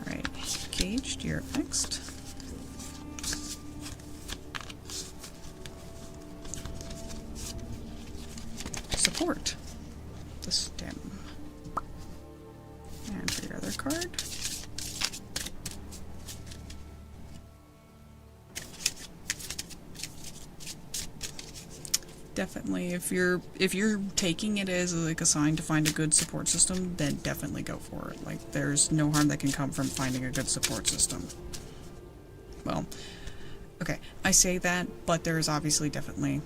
Alright, Caged, you're up next. Support. The stem. And for your other card. Definitely, if you're taking it as like a sign to find a good support system, then definitely go for it. Like, there's no harm that can come from finding a good support system. Well, okay, I say that, but there's obviously definitely,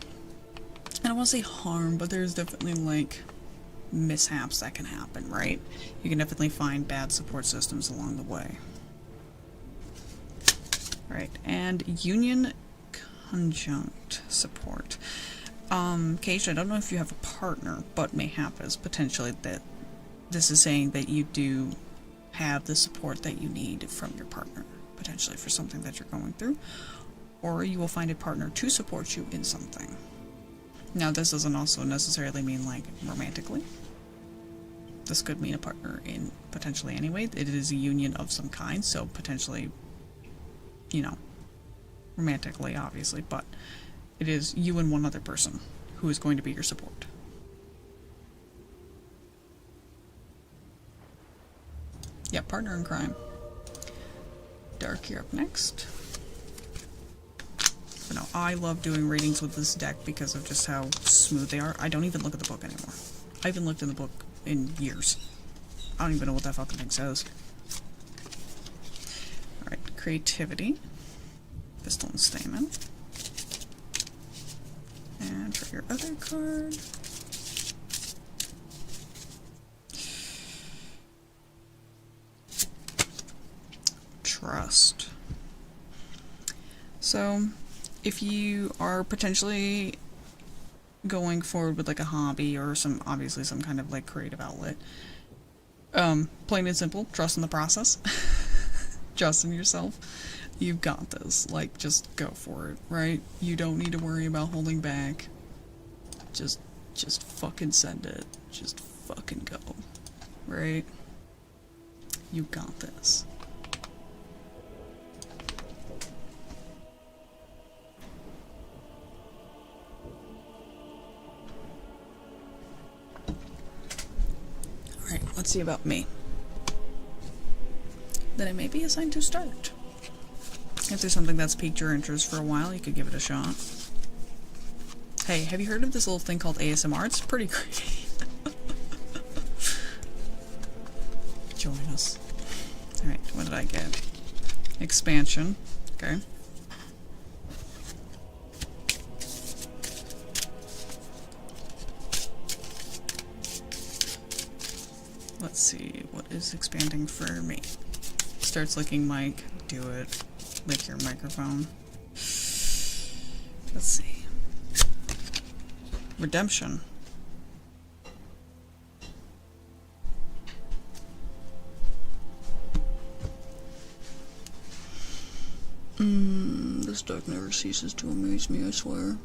I don't want to say harm, but there's definitely like mishaps that can happen, right? You can definitely find bad support systems along the way. Right, and Union Conjunct Support. Cage, I don't know if you have a partner, but mayhap is potentially that this is saying that you do have the support that you need from your partner, potentially for something that you're going through, or you will find a partner to support you in something. Now, this doesn't also necessarily mean like romantically. This could mean a partner in potentially anyway. It is a union of some kind, so potentially, you know, romantically, obviously, but it is you and one other person who is going to be your support. Yeah, partner in crime. Dark, you're up next. But no, I love doing readings with this deck because of just how smooth they are. I don't even look at the book anymore. I haven't looked in the book in years. I don't even know what that fucking thing says. Alright, Creativity. Pistol and Stamen. And for your other card... Trust. So, if you are potentially going forward with like a hobby or obviously some kind of like creative outlet, plain and simple, trust in the process. Trust in yourself. You've got this. Like, just go for it, right? You don't need to worry about holding back. Just fucking send it. Just fucking go. Right? You got this. Alright, let's see about me. Then it may be a sign to start. If there's something that's piqued your interest for a while, you could give it a shot. Hey, have you heard of this little thing called ASMR? It's pretty great. Join us. Alright, what did I get? Expansion. Okay. Let's see, what is expanding for me? Starts licking mic. Do it. Lick your microphone. Let's see. Redemption. This deck never ceases to amaze me, I swear.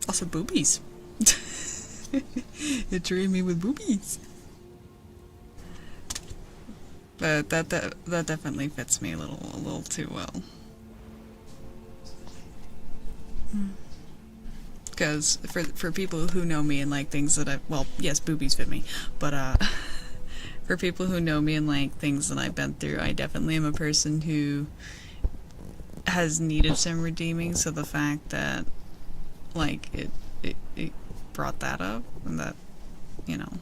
Also, boobies. It treated me with boobies. But that definitely fits me a little too well. Because for people who know me and like things that well, yes, boobies fit me, but for people who know me and like things that I've been through, I definitely am a person who has needed some redeeming. So the fact that like it brought that up, and that, you know,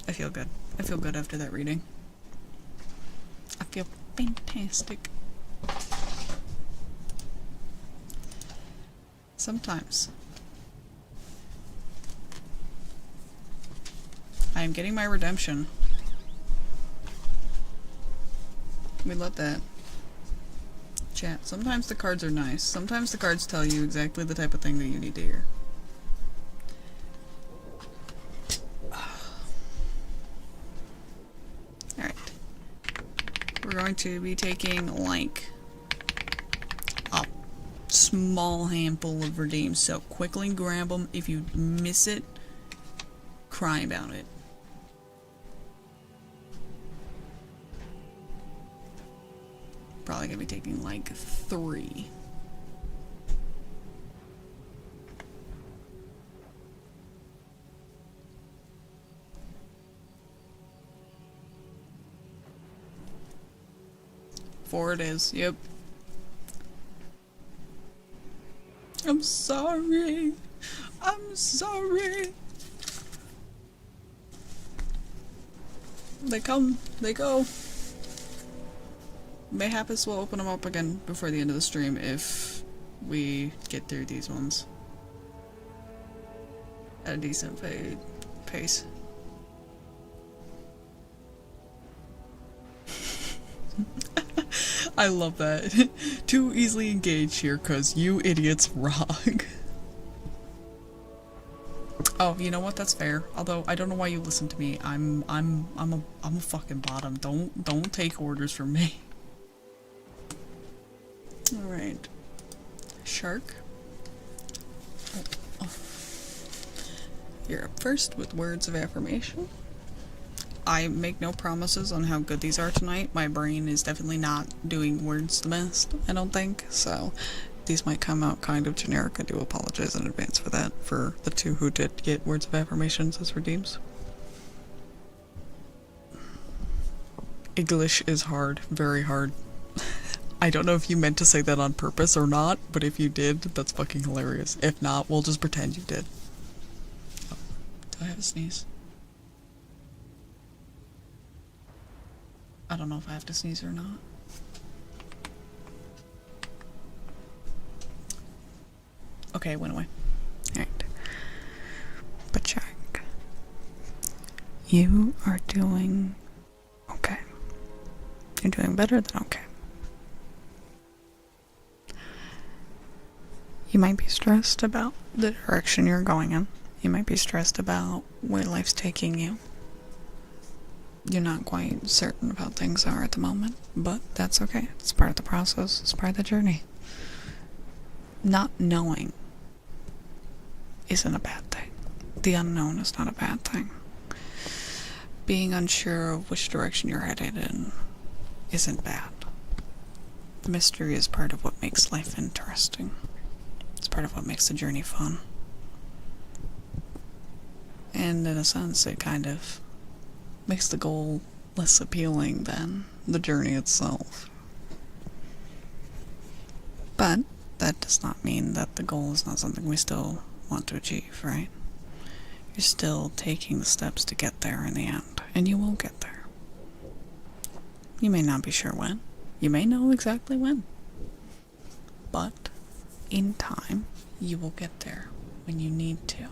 I feel good. I feel good after that reading. I feel fantastic. Sometimes I am getting my redemption. We love that. Chat. Sometimes the cards are nice. Sometimes the cards tell you exactly the type of thing that you need to hear. Alright. We're going to be taking like a small handful of redeems, so quickly grab them. If you miss it, cry about it. Probably gonna be taking like 3. Four it is, yep. I'm sorry. I'm sorry. They come, they go. Mayhaps we'll open them up again before the end of the stream if we get through these ones at a decent pace. I love that. Too easily engaged here cause you idiots rock. Oh, you know what? That's fair. Although I don't know why you listen to me. I'm a fucking bottom. Don't take orders from me. Alright. Shark. Oh. You're up first with words of affirmation. I make no promises on how good these are tonight. My brain is definitely not doing words the best, I don't think. So these might come out kind of generic. I do apologize in advance for that, for the 2 who did get words of affirmations as redeems. English is hard. Very hard. I don't know if you meant to say that on purpose or not, but if you did, that's fucking hilarious. If not, we'll just pretend you did. Oh, do I have a sneeze? I don't know if I have to sneeze or not. Okay, it went away. Alright. But Jack, you are doing okay. You're doing better than okay. You might be stressed about the direction you're going in. You might be stressed about where life's taking you. You're not quite certain about things are at the moment, but that's okay. It's part of the process. It's part of the journey. Not knowing isn't a bad thing. The unknown is not a bad thing. Being unsure of which direction you're headed in isn't bad. The mystery is part of what makes life interesting. It's part of what makes the journey fun. And in a sense, it kind of makes the goal less appealing than the journey itself. But that does not mean that the goal is not something we still want to achieve, right? You're still taking the steps to get there in the end, and you will get there. You may not be sure when. You may know exactly when. But in time, you will get there when you need to.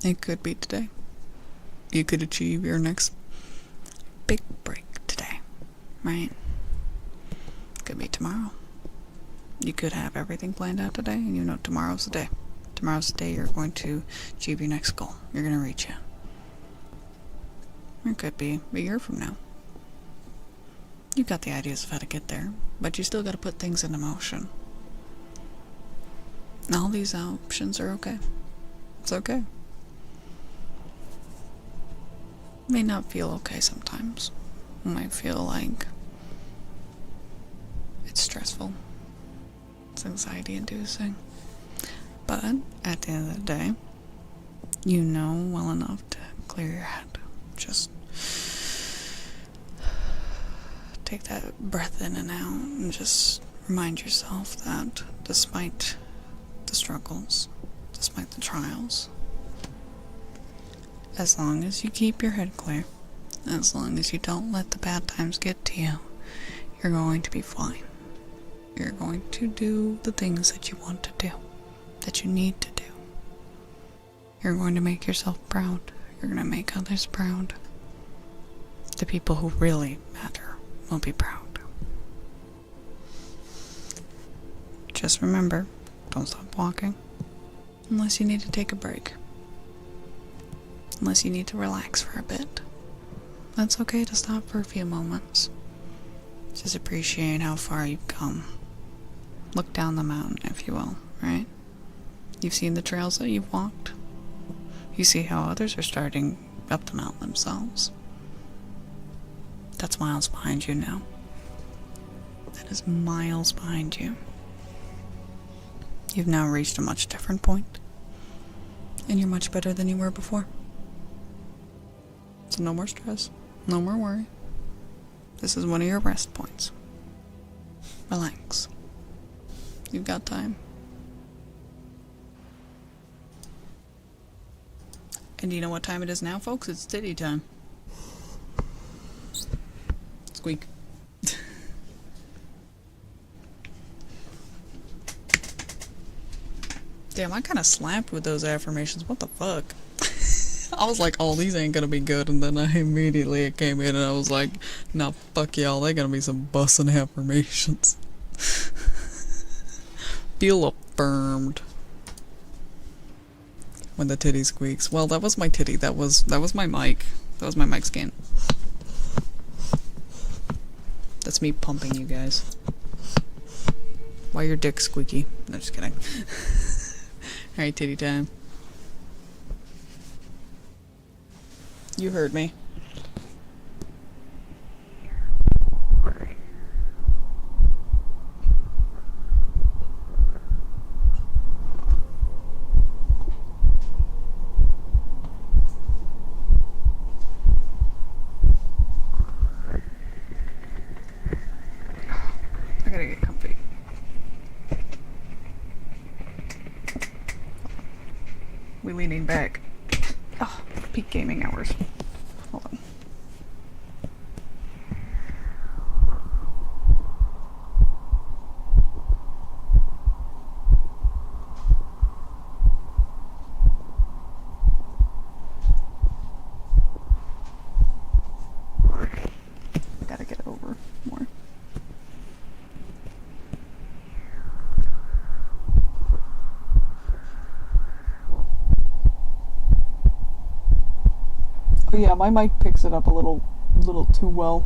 It could be today. You could achieve your next big break today, right? It could be tomorrow. You could have everything planned out today, and you know tomorrow's the day. Tomorrow's the day you're going to achieve your next goal. You're going to reach it. It could be a year from now. You've got the ideas of how to get there, but you still got to put things into motion. All these options are okay. It's okay. May not feel okay sometimes. It might feel like it's stressful. It's anxiety inducing. But at the end of the day, you know well enough to clear your head. Just take that breath in and out and just remind yourself that despite the struggles, despite the trials, as long as you keep your head clear, as long as you don't let the bad times get to you, you're going to be fine. You're going to do the things that you want to do, that you need to do. You're going to make yourself proud. You're going to make others proud. The people who really matter will be proud. Just remember, don't stop walking unless you need to take a break. Unless you need to relax for a bit. That's okay to stop for a few moments. Just appreciate how far you've come. Look down the mountain, if you will, right? You've seen the trails that you've walked. You see how others are starting up the mountain themselves. That's miles behind you now. That is miles behind you. You've now reached a much different point, and you're much better than you were before. So no more stress, no more worry. This is one of your rest points. Relax. You've got time. And do you know what time it is now, folks? It's titty time. Squeak. Damn, I kind of slapped with those affirmations. What the fuck? I was like, oh, these ain't gonna be good. And then it came in and I was like, nah, fuck y'all. They're gonna be some bussin' affirmations. Feel affirmed. When the titty squeaks. Well, that was my titty. That was my mic. That was my mic scan. That's me pumping you guys. Why your dick squeaky? No, just kidding. Alright, titty time. You heard me. I gotta get comfy. We leaning back. Oh, peak gaming hours. Hold on. Gotta get over more. Oh yeah, my mic picks it up a little too well.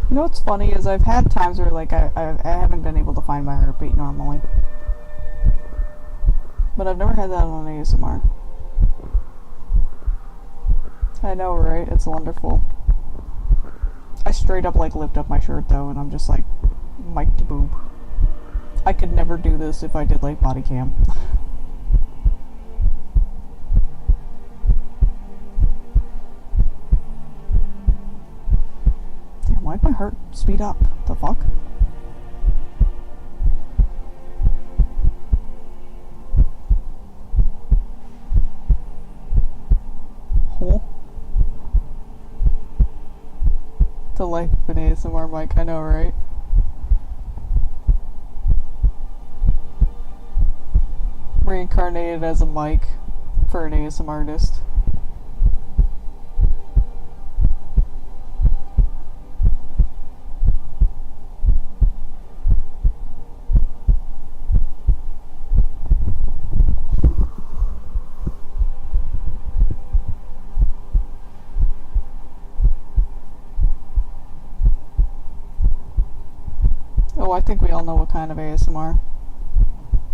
You know what's funny is I've had times where like I haven't been able to find my heartbeat normally. But I've never had that on ASMR. I know, right? It's wonderful. I straight up like lift up my shirt though and I'm just like mic to boob. I could never do this if I did like body cam. Why'd my heart speed up? The fuck? Oh. The life of an ASMR mic, I know, right? Reincarnated as a mic for an ASMR artist. Oh, I think we all know what kind of ASMR.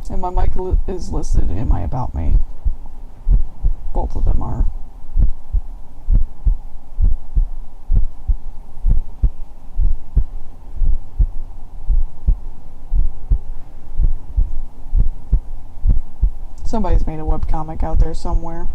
And my mic is listed in my About Me. Both of them are. Somebody's made a webcomic out there somewhere.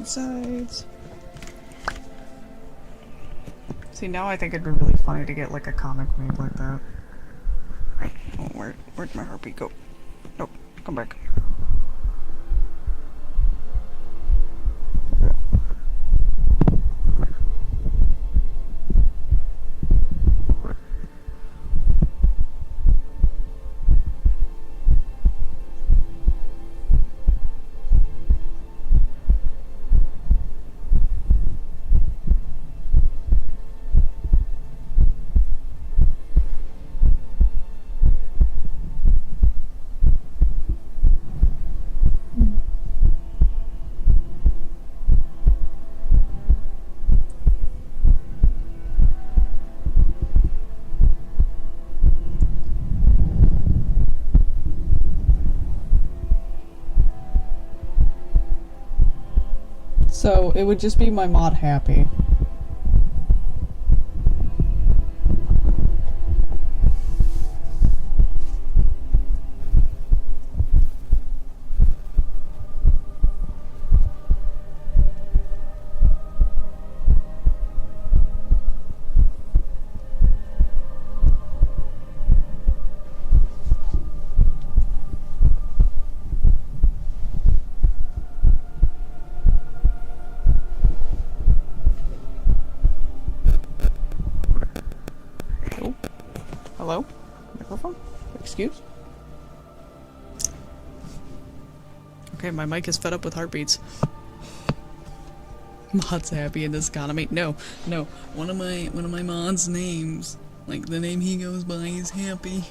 Sides. See, now I think it'd be really funny to get like a comic made like that. Oh, where'd my heartbeat go? Nope, come back. So it would just be my mod happy. Hello? Microphone? Excuse? Okay, my mic is fed up with heartbeats. Mod's happy in this economy. No. One of my mod's names, like the name he goes by, is Happy.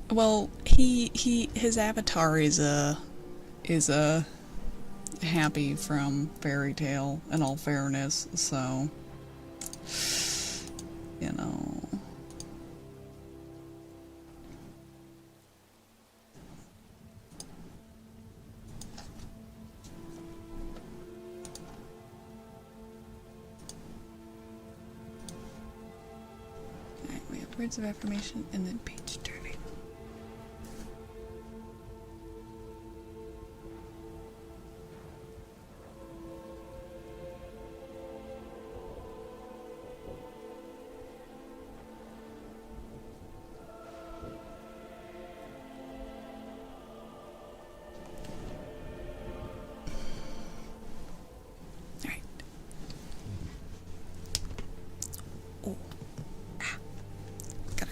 Well, his avatar is Happy from Fairy Tale, in all fairness, so, you know. Alright, we have words of affirmation and then page turning.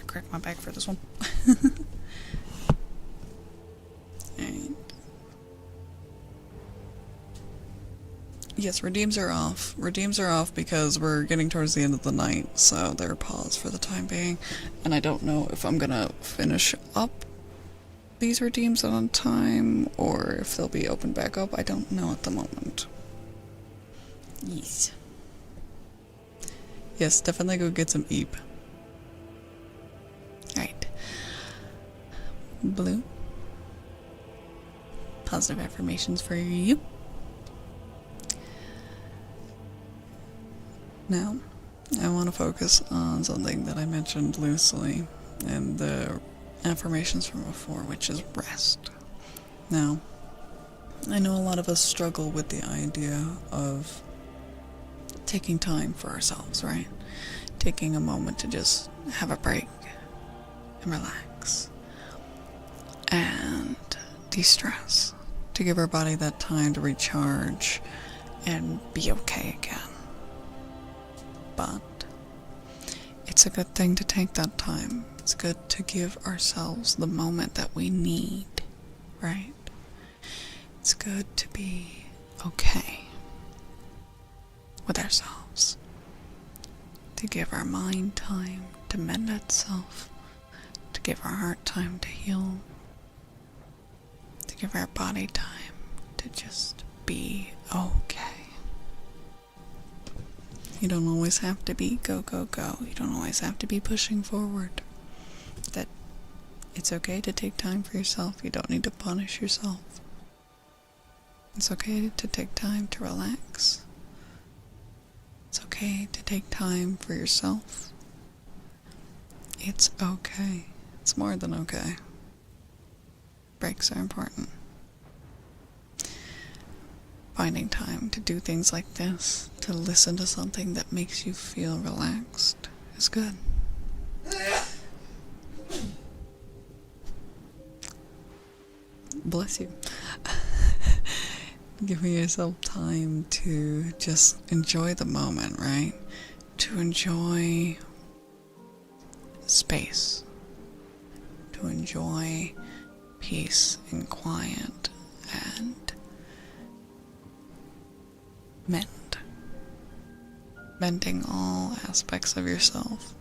Crack my back for this one. And yes, redeems are off. Redeems are off because we're getting towards the end of the night, so they're paused for the time being. And I don't know if I'm gonna finish up these redeems on time or if they'll be opened back up. I don't know at the moment. Yes. Yes, definitely go get some Eep. Alright. Blue. Positive affirmations for you. Now, I want to focus on something that I mentioned loosely in the affirmations from before, which is rest. Now, I know a lot of us struggle with the idea of taking time for ourselves, right? Taking a moment to just have a break and relax and de-stress, to give our body that time to recharge and be okay again. But it's a good thing to take that time. It's good to give ourselves the moment that we need, right? It's good to be okay with ourselves. To give our mind time to mend itself. To give our heart time to heal. To give our body time to just be okay. You don't always have to be go, go, go. You don't always have to be pushing forward. That it's okay to take time for yourself. You don't need to punish yourself. It's okay to take time to relax. It's okay to take time for yourself. It's okay. It's more than okay. Breaks are important. Finding time to do things like this, to listen to something that makes you feel relaxed, is good. Bless you. Giving yourself time to just enjoy the moment, right? To enjoy space. To enjoy peace and quiet and mending all aspects of yourself.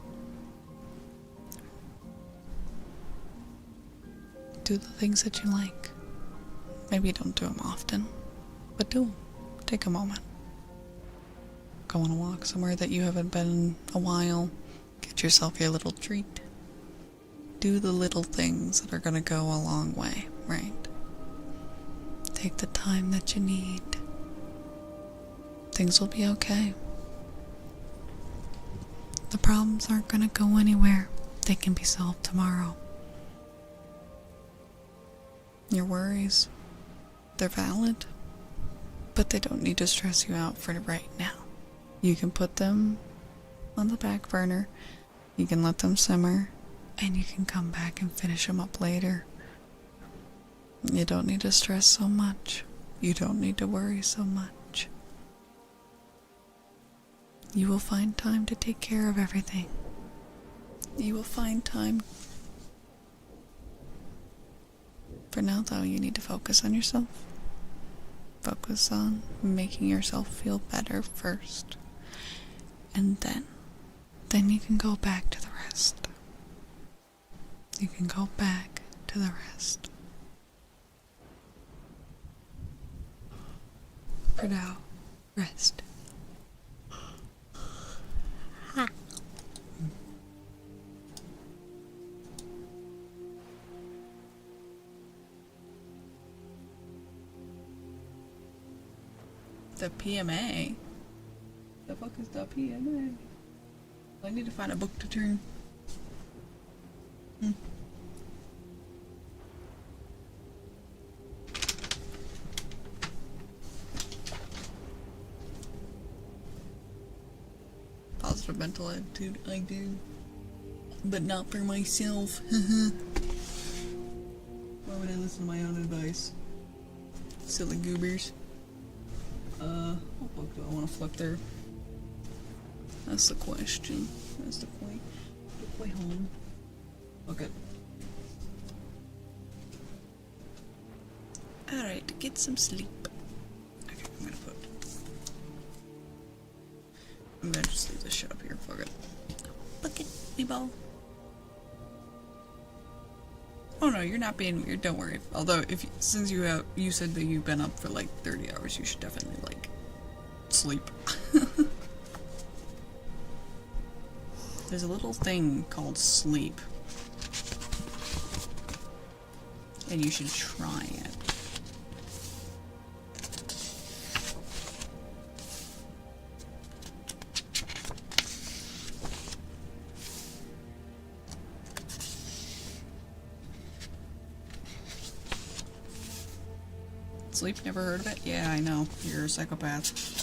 Do the things that you like. Maybe don't do them often, but do them. Take a moment. Go on a walk somewhere that you haven't been in a while. Get yourself your little treat. Do the little things that are gonna go a long way, right? Take the time that you need. Things will be okay. The problems aren't gonna go anywhere. They can be solved tomorrow. Your worries, they're valid, but they don't need to stress you out for right now. You can put them on the back burner, you can let them simmer, and you can come back and finish them up later. You don't need to stress so much. You don't need to worry so much. You will find time to take care of everything. You will find time. For now, though, you need to focus on yourself. Focus on making yourself feel better first. And then you can go back to the rest. You can go back to the rest. For now, rest. The PMA? The fuck is the PMA? I need to find a book to turn. Positive mental attitude, I do. But not for myself. Why would I listen to my own advice? Silly goobers. What book do I want to flip through? That's the question. That's the point. Play home. Okay. Alright, get some sleep. Okay, I'm gonna just leave this shit up here. Fuck it. Fuck it, me ball. Oh no, you're not being weird. Don't worry. Although, since you said that you've been up for like 30 hours, you should definitely like sleep. There's a little thing called sleep, and you should try it. Sleep? Never heard of it? Yeah, I know. You're a psychopath.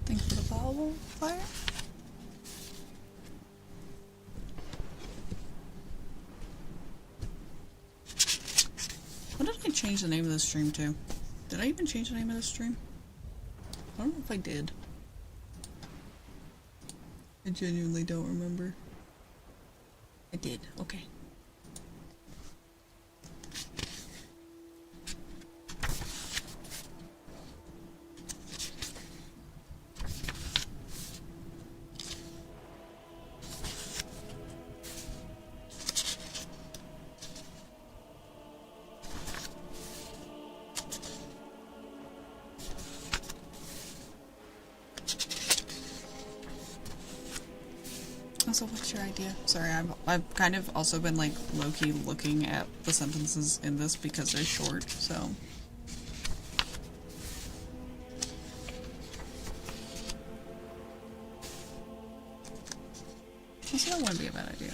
Thanks for the ball fire. What did I change the name of the stream to? Did I even change the name of the stream? I don't know if I did. I genuinely don't remember. I did. Okay. So what's your idea? Sorry, I've kind of also been like low-key looking at the sentences in this because they're short, so. Also, that wouldn't be a bad idea.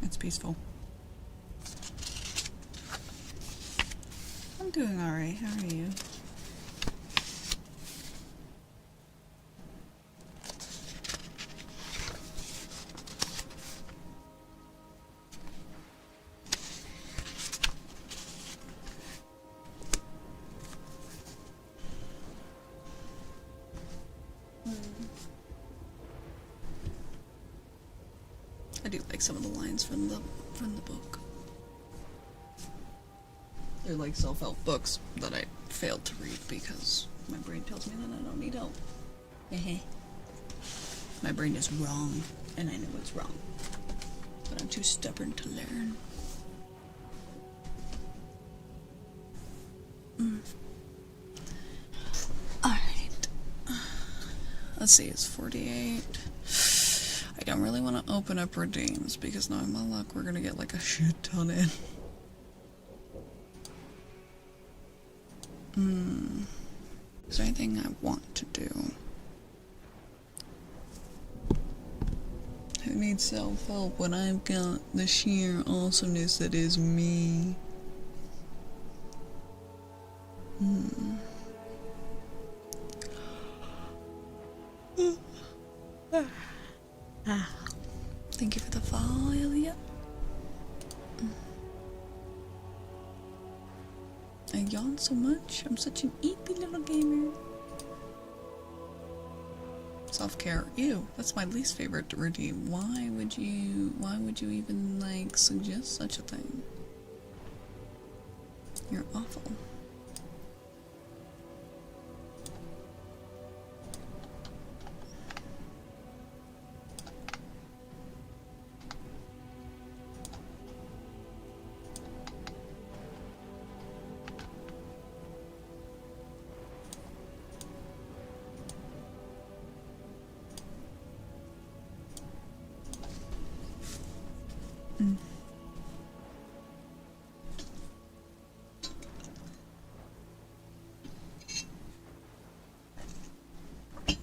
It's peaceful. I'm doing alright. How are you? some of the lines from the book. They're like self-help books that I failed to read because my brain tells me that I don't need help. My brain is wrong, and I know it's wrong, but I'm too stubborn to learn. Alright. Let's see, it's 48. I don't really want to open up redeems because knowing my luck, we're gonna get like a shit ton in. Is there anything I want to do? Who needs self-help when I've got the sheer awesomeness that is me? Thank you for the follow, Elliot. I yawn so much. I'm such an eepy little gamer. Self-care. Ew, that's my least favorite to redeem. Why would you even, like, suggest such a thing? You're awful.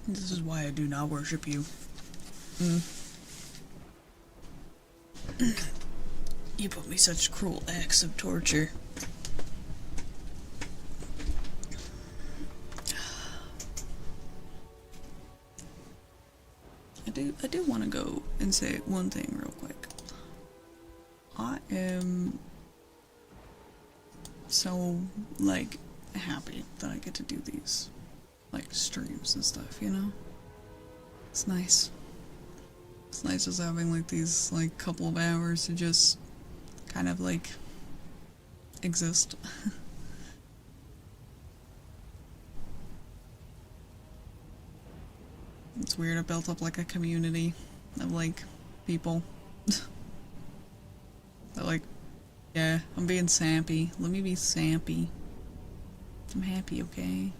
This is why I do not worship you. You put me such cruel acts of torture. I do want to go and say one thing real quick. I am so, like, happy that I get to do these, like, streams and stuff, you know? It's nice. It's nice just having, like, these, like, couple of hours to just kind of, like, exist. It's weird, I built up, like, a community of, like, people. They're like, yeah, I'm being sampy. Let me be sampy. I'm happy, okay?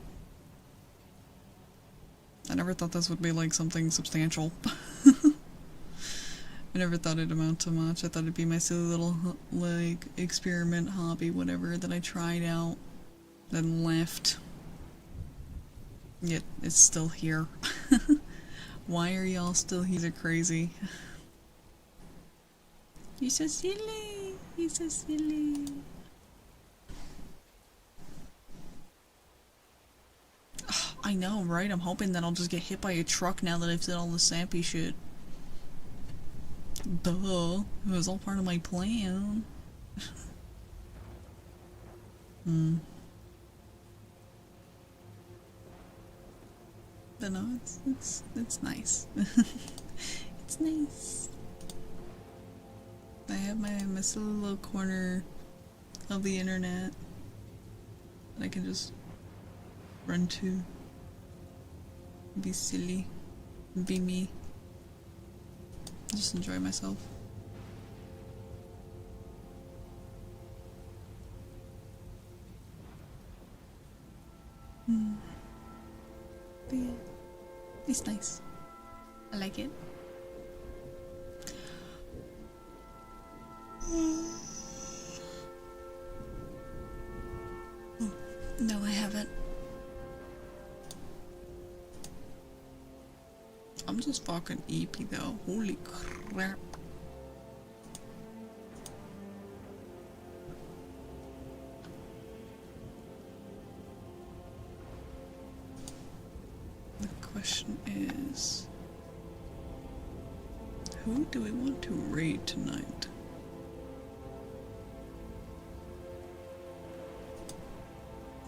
I never thought this would be like something substantial. I never thought it'd amount to much. I thought it'd be my silly little, like, experiment hobby, whatever, that I tried out, then left. Yet, it's still here. Why are y'all still here? They're crazy. You're so silly. You're so silly. Ugh, I know, right? I'm hoping that I'll just get hit by a truck now that I've said all the sappy shit. Duh. It was all part of my plan. But no, it's nice. It's nice. I have my silly little corner of the internet that I can just run to, be silly, be me, just enjoy myself. But yeah, it's nice. I like it. No, I haven't. I'm just fucking eepy though. Holy crap. The question is, who do we want to raid tonight?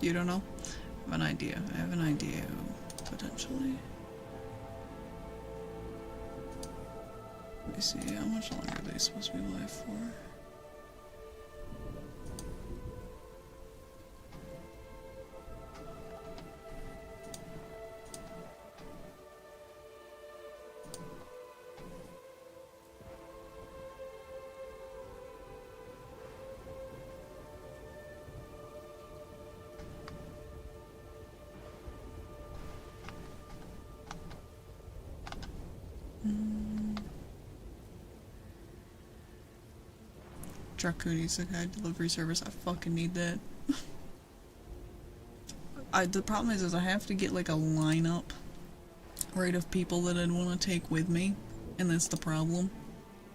You don't know? I have an idea. I have an idea, potentially. me see, how much longer are they supposed to be live for? Dracuni Sakai delivery service. I fucking need that. The problem is I have to get like a lineup, right, of people that I'd want to take with me, and that's the problem.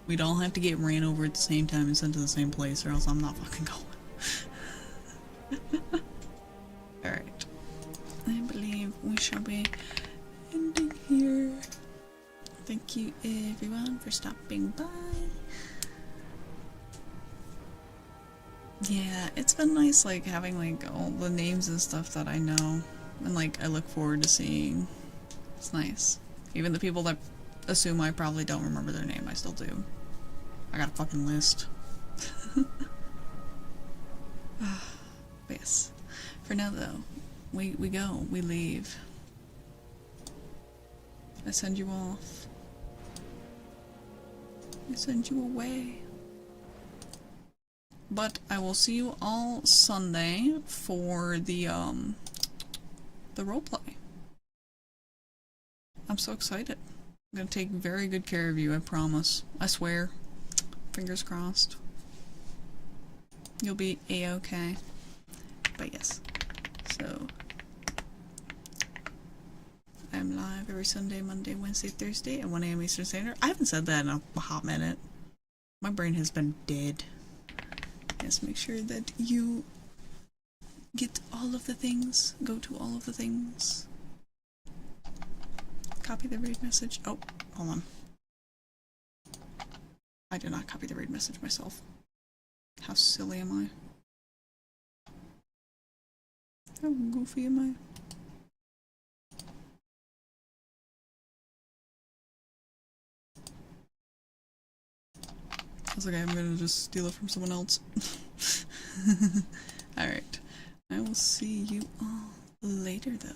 We'd all have to get ran over at the same time and sent to the same place, or else I'm not fucking going. Alright. I believe we shall be ending here. Thank you everyone for stopping by. Yeah, it's been nice, like, having, like, all the names and stuff that I know, and, like, I look forward to seeing. It's nice. Even the people that assume I probably don't remember their name, I still do. I got a fucking list. But yes. For now, though, we go. We leave. I send you off. I send you away. But I will see you all Sunday for the roleplay. I'm so excited. I'm gonna take very good care of you, I promise. I swear. Fingers crossed. You'll be a-okay. But yes. So I'm live every Sunday, Monday, Wednesday, Thursday at 1 AM Eastern Standard. I haven't said that in a hot minute. My brain has been dead. Yes, make sure that you get all of the things, go to all of the things. Copy the raid message. Oh, hold on. I did not copy the raid message myself. How silly am I? How goofy am I? I was like, I'm gonna just steal it from someone else. Alright. I will see you all later, though.